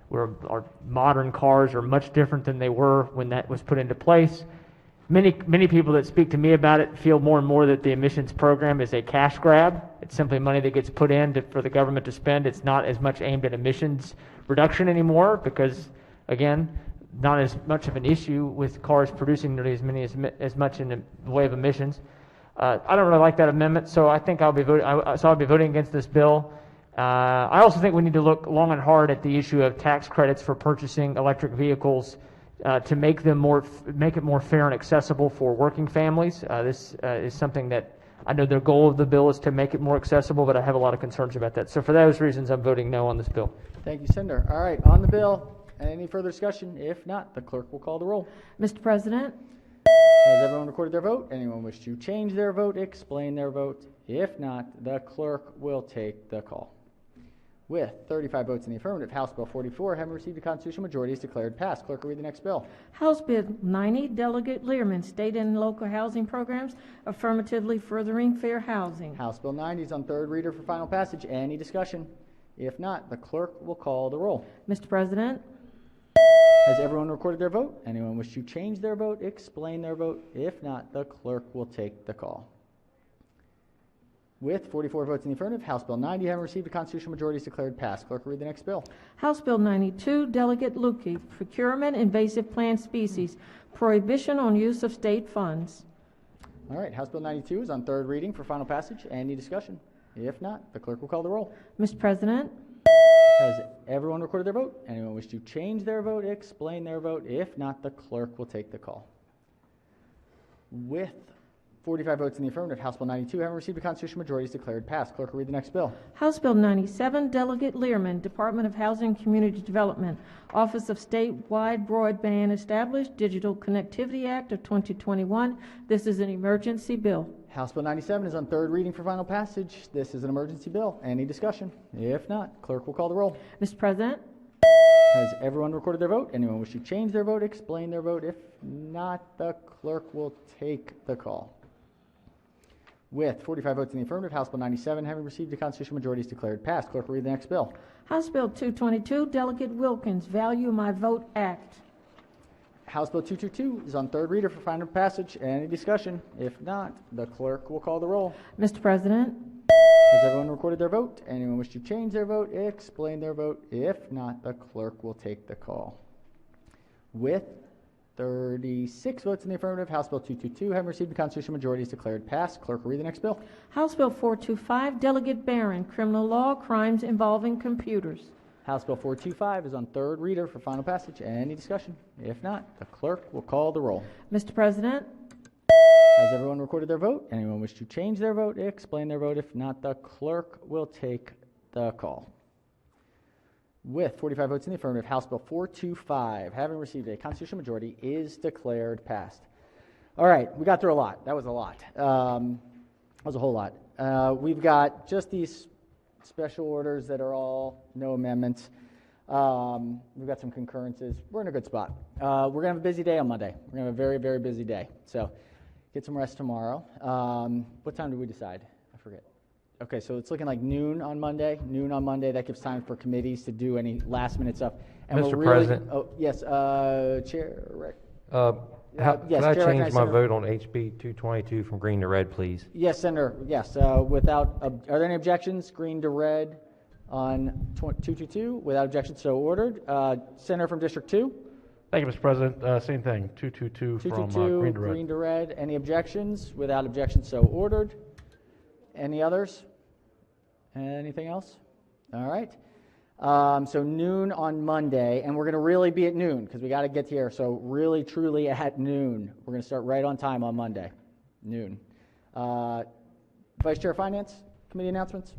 S12: Where our modern cars are much different than they were when that was put into place. Many people that speak to me about it feel more and more that the emissions program is a cash grab. It's simply money that gets put in for the government to spend. It's not as much aimed at emissions reduction anymore because, again, not as much of an issue with cars producing nearly as much in the way of emissions. I don't really like that amendment, so I think I'll be voting against this bill. I also think we need to look long and hard at the issue of tax credits for purchasing electric vehicles to make it more fair and accessible for working families. This is something that I know the goal of the bill is to make it more accessible, but I have a lot of concerns about that. So for those reasons, I'm voting no on this bill.
S1: Thank you, Senator. All right, on the bill, any further discussion? If not, the clerk will call the roll.
S2: Mr. President?
S1: Has everyone recorded their vote? Anyone wish to change their vote, explain their vote? If not, the clerk will take the call. With 35 votes in the affirmative, House Bill 44, having received a constitutional majority, is declared passed. Clerk will read the next bill.
S2: House Bill 90, Delegate Learman, State and Local Housing Programs, affirmatively furthering fair housing.
S1: House Bill 90 is on third reader for final passage. Any discussion? If not, the clerk will call the roll.
S2: Mr. President?
S1: Has everyone recorded their vote? Anyone wish to change their vote, explain their vote? If not, the clerk will take the call. With 44 votes in the affirmative, House Bill 90, having received a constitutional majority, is declared passed. Clerk will read the next bill.
S2: House Bill 92, Delegate Lukey, Procurement Invasive Plant Species, Prohibition on Use of State Funds.
S1: All right, House Bill 92 is on third reading for final passage. Any discussion? If not, the clerk will call the roll.
S2: Mr. President?
S1: Has everyone recorded their vote? Anyone wish to change their vote, explain their vote? If not, the clerk will take the call. With 45 votes in the affirmative, House Bill 92, having received a constitutional majority, is declared passed. Clerk will read the next bill.
S2: House Bill 97, Delegate Learman, Department of Housing and Community Development, Office of Statewide Broadband Established, Digital Connectivity Act of 2021. This is an emergency bill.
S1: House Bill 97 is on third reading for final passage. This is an emergency bill. Any discussion? If not, clerk will call the roll.
S2: Mr. President?
S1: Has everyone recorded their vote? Anyone wish to change their vote, explain their vote? If not, the clerk will take the call. With 45 votes in the affirmative, House Bill 97, having received a constitutional majority, is declared passed. Clerk will read the next bill.
S2: House Bill 222, Delegate Wilkins, Value My Vote Act.
S1: House Bill 222 is on third reader for final passage. Any discussion? If not, the clerk will call the roll.
S2: Mr. President,
S1: Has everyone recorded their vote? Anyone wish to change their vote? Explain their vote. If not, the clerk will take the call. With 36 votes in the affirmative, House Bill 222, having received the constitutional majority, is declared passed. Clerk will read the next bill.
S2: House Bill 425, Delegate Barron, Criminal Law, Crimes Involving Computers.
S1: House Bill 425 is on third reader for final passage. Any discussion? If not, the clerk will call the roll.
S2: Mr. President,
S1: Has everyone recorded their vote? Anyone wish to change their vote? Explain their vote. If not, the clerk will take the call. With 45 votes in the affirmative, House Bill 425, having received a constitutional majority, is declared passed. All right, we got through a lot. That was a lot. That was a whole lot. We've got just these special orders that are all no amendments. We've got some concurrences. We're in a good spot. We're going to have a busy day on Monday. We're going to have a very, very busy day. So get some rest tomorrow. What time did we decide? I forget. Okay, so it's looking like noon on Monday. Noon on Monday. That gives time for committees to do any last-minute stuff. And
S8: Mr. President.
S1: Oh, yes, Chair. Right.
S8: Can I change my vote on HB 222 from green to red, please?
S1: Yes, Senator. Yes. Without, are there any objections? Green to red on 222. Without objection, so ordered. Senator from District 2.
S6: Thank you, Mr. President. Same thing, 222 from green to red.
S1: Green to red. Any objections? Without objection, so ordered. Any others? Anything else? All right. So noon on Monday, and we're going to really be at noon because we got to get here. So really, truly at noon. We're going to start right on time on Monday, noon. Vice Chair of Finance, committee announcements.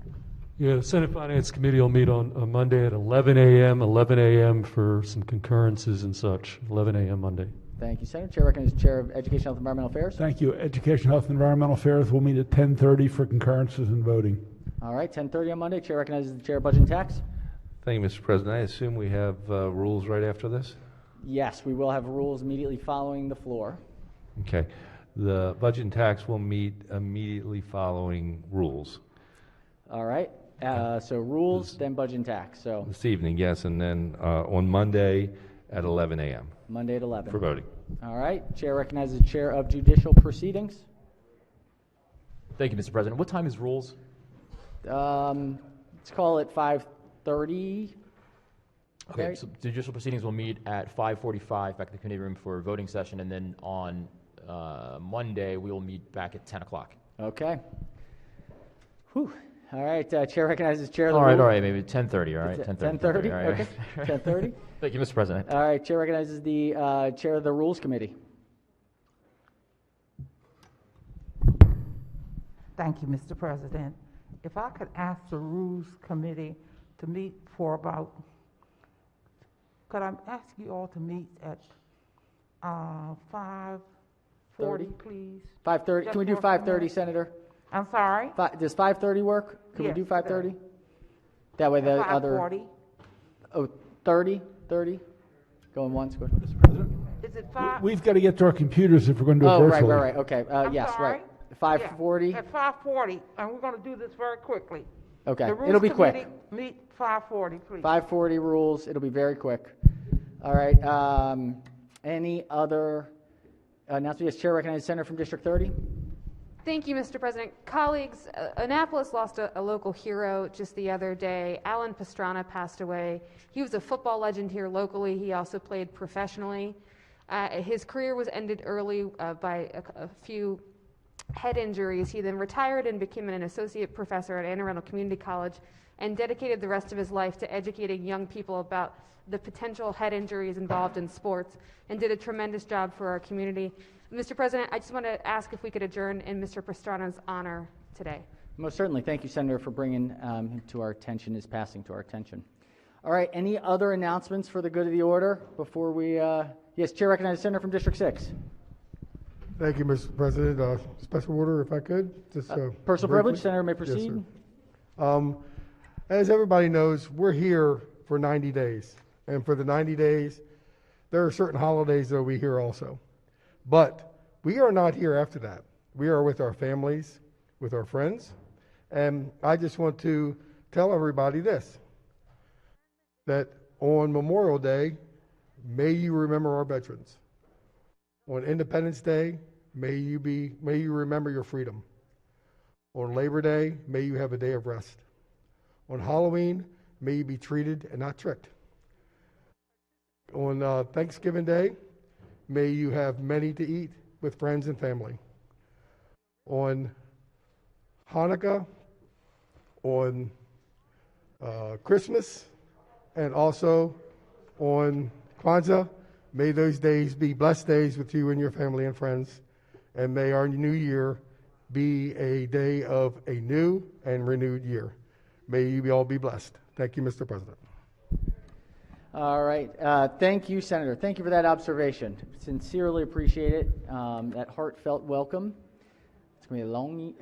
S22: Yeah, the Senate Finance Committee will meet on Monday at 11 a.m. for some concurrences and such. 11 a.m. Monday.
S1: Thank you, Senator. Chair recognizes Chair of Education, Health, and Environmental Affairs.
S23: Thank you. Education, Health, and Environmental Affairs will meet at 10:30 for concurrences and voting.
S1: All right, 10:30 on Monday. Chair recognizes the Chair of Budget and Tax.
S5: Thank you, Mr. President. I assume we have rules right after this?
S1: Yes, we will have rules immediately following the floor.
S5: Okay. The Budget and Tax will meet immediately following rules.
S1: All right. So rules, then Budget and Tax. So
S5: this evening, yes, and then on Monday at 11 a.m.
S1: Monday at 11.
S5: For voting.
S1: All right. Chair recognizes the Chair of Judicial Proceedings.
S24: Thank you, Mr. President. What time is rules?
S1: Let's call it 5:30.
S24: Okay, so judicial proceedings will meet at 5:45 back at the committee room for a voting session, and then on Monday we will meet back at 10 o'clock.
S1: Okay. Whew. All right. Chair recognizes Chair of the
S24: All right,
S1: Rules.
S24: maybe 10:30. All right,
S1: 10:30.
S24: All right,
S1: Okay. 10:30.
S24: Thank you, Mr. President.
S1: All right. Chair recognizes the Chair of the Rules Committee.
S25: Thank you, Mr. President. If I could ask the Rules Committee to meet for about, could I ask you all to meet at 5:40, please?
S1: 5:30. Can we do 5:30, Senator?
S25: I'm sorry?
S1: Does 5:30 work? Can we do 5:30? That way the other...
S25: 5:40?
S1: Oh, 30? Going once, go
S23: Mr. President?
S25: Is it 5?
S23: We've got to get to our computers if we're going to do it virtually.
S1: Right. Okay. Yes,
S25: sorry?
S1: right. 5:40?
S25: Yeah, at 5:40, and we're going to do this very quickly.
S1: Okay.
S25: The Rules
S1: It'll be
S25: Committee
S1: quick.
S25: Meet 5:40, please.
S1: 5:40 rules. It'll be very quick. All right. Any other announcements? Yes, Chair recognizes Senator from District 30.
S26: Thank you, Mr. President. Colleagues, Annapolis lost a local hero just the other day. Alan Pastrana passed away. He was a football legend here locally. He also played professionally. His career was ended early by a few head injuries. He then retired and became an associate professor at Anne Arundel Community College and dedicated the rest of his life to educating young people about the potential head injuries involved in sports and did a tremendous job for our community. Mr. President, I just want to ask if we could adjourn in Mr. Pastrana's honor today.
S1: Most certainly. Thank you, Senator, for bringing him to our attention, his passing to our attention. All right. Any other announcements for the good of the order before we... Yes, Chair recognizes Senator from District 6.
S27: Thank you, Mr. President. Special order, if I could. Just
S1: personal privilege. Senator may proceed.
S27: Yes, as everybody knows, we're here for 90 days. And for the 90 days, there are certain holidays that we here also. But we are not here after that. We are with our families. with our friends. And I just want to tell everybody this, that on Memorial Day, may you remember our veterans. On Independence Day, may you remember your freedom. On Labor Day, may you have a day of rest. On Halloween, may you be treated and not tricked. On Thanksgiving Day, may you have many to eat with friends and family. On Hanukkah, on Christmas, and also on Kwanzaa, may those days be blessed days with you and your family and friends, and may our new year be a day of a new and renewed year. May you all be blessed. Thank you, Mr. President.
S1: All right. Thank you, Senator. Thank you for that observation. Sincerely appreciate it. That heartfelt welcome. It's going to be a long,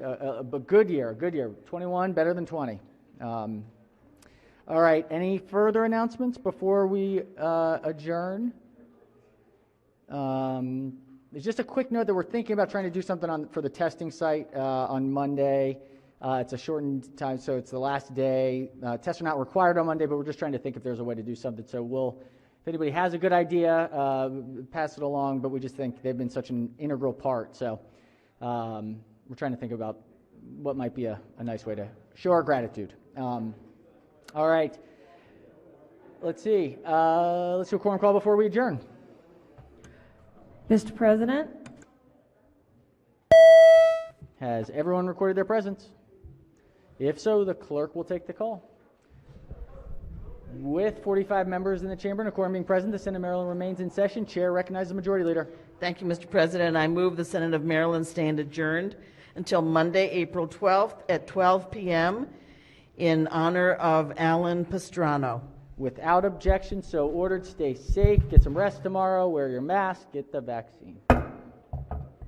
S1: but good year. Good year. 21, better than 20. All right. Any further announcements before we adjourn? It's just a quick note that we're thinking about trying to do something for the testing site on Monday. It's a shortened time, so it's the last day. Tests are not required on Monday, but we're just trying to think if there's a way to do something. So if anybody has a good idea, pass it along, but we just think they've been such an integral part. So we're trying to think about what might be a nice way to show our gratitude. All right. Let's see. Let's do a quorum call before we adjourn.
S2: Mr. President?
S1: Has everyone recorded their presence? If so, the clerk will take the call. With 45 members in the chamber and a quorum being present, the Senate of Maryland remains in session. Chair recognizes the Majority Leader.
S20: Thank you, Mr. President. I move the Senate of Maryland stand adjourned until Monday, April 12th at 12 p.m. in honor of Alan Pastrano.
S1: Without objection, so ordered. Stay safe. Get some rest tomorrow. Wear your mask. Get the vaccine.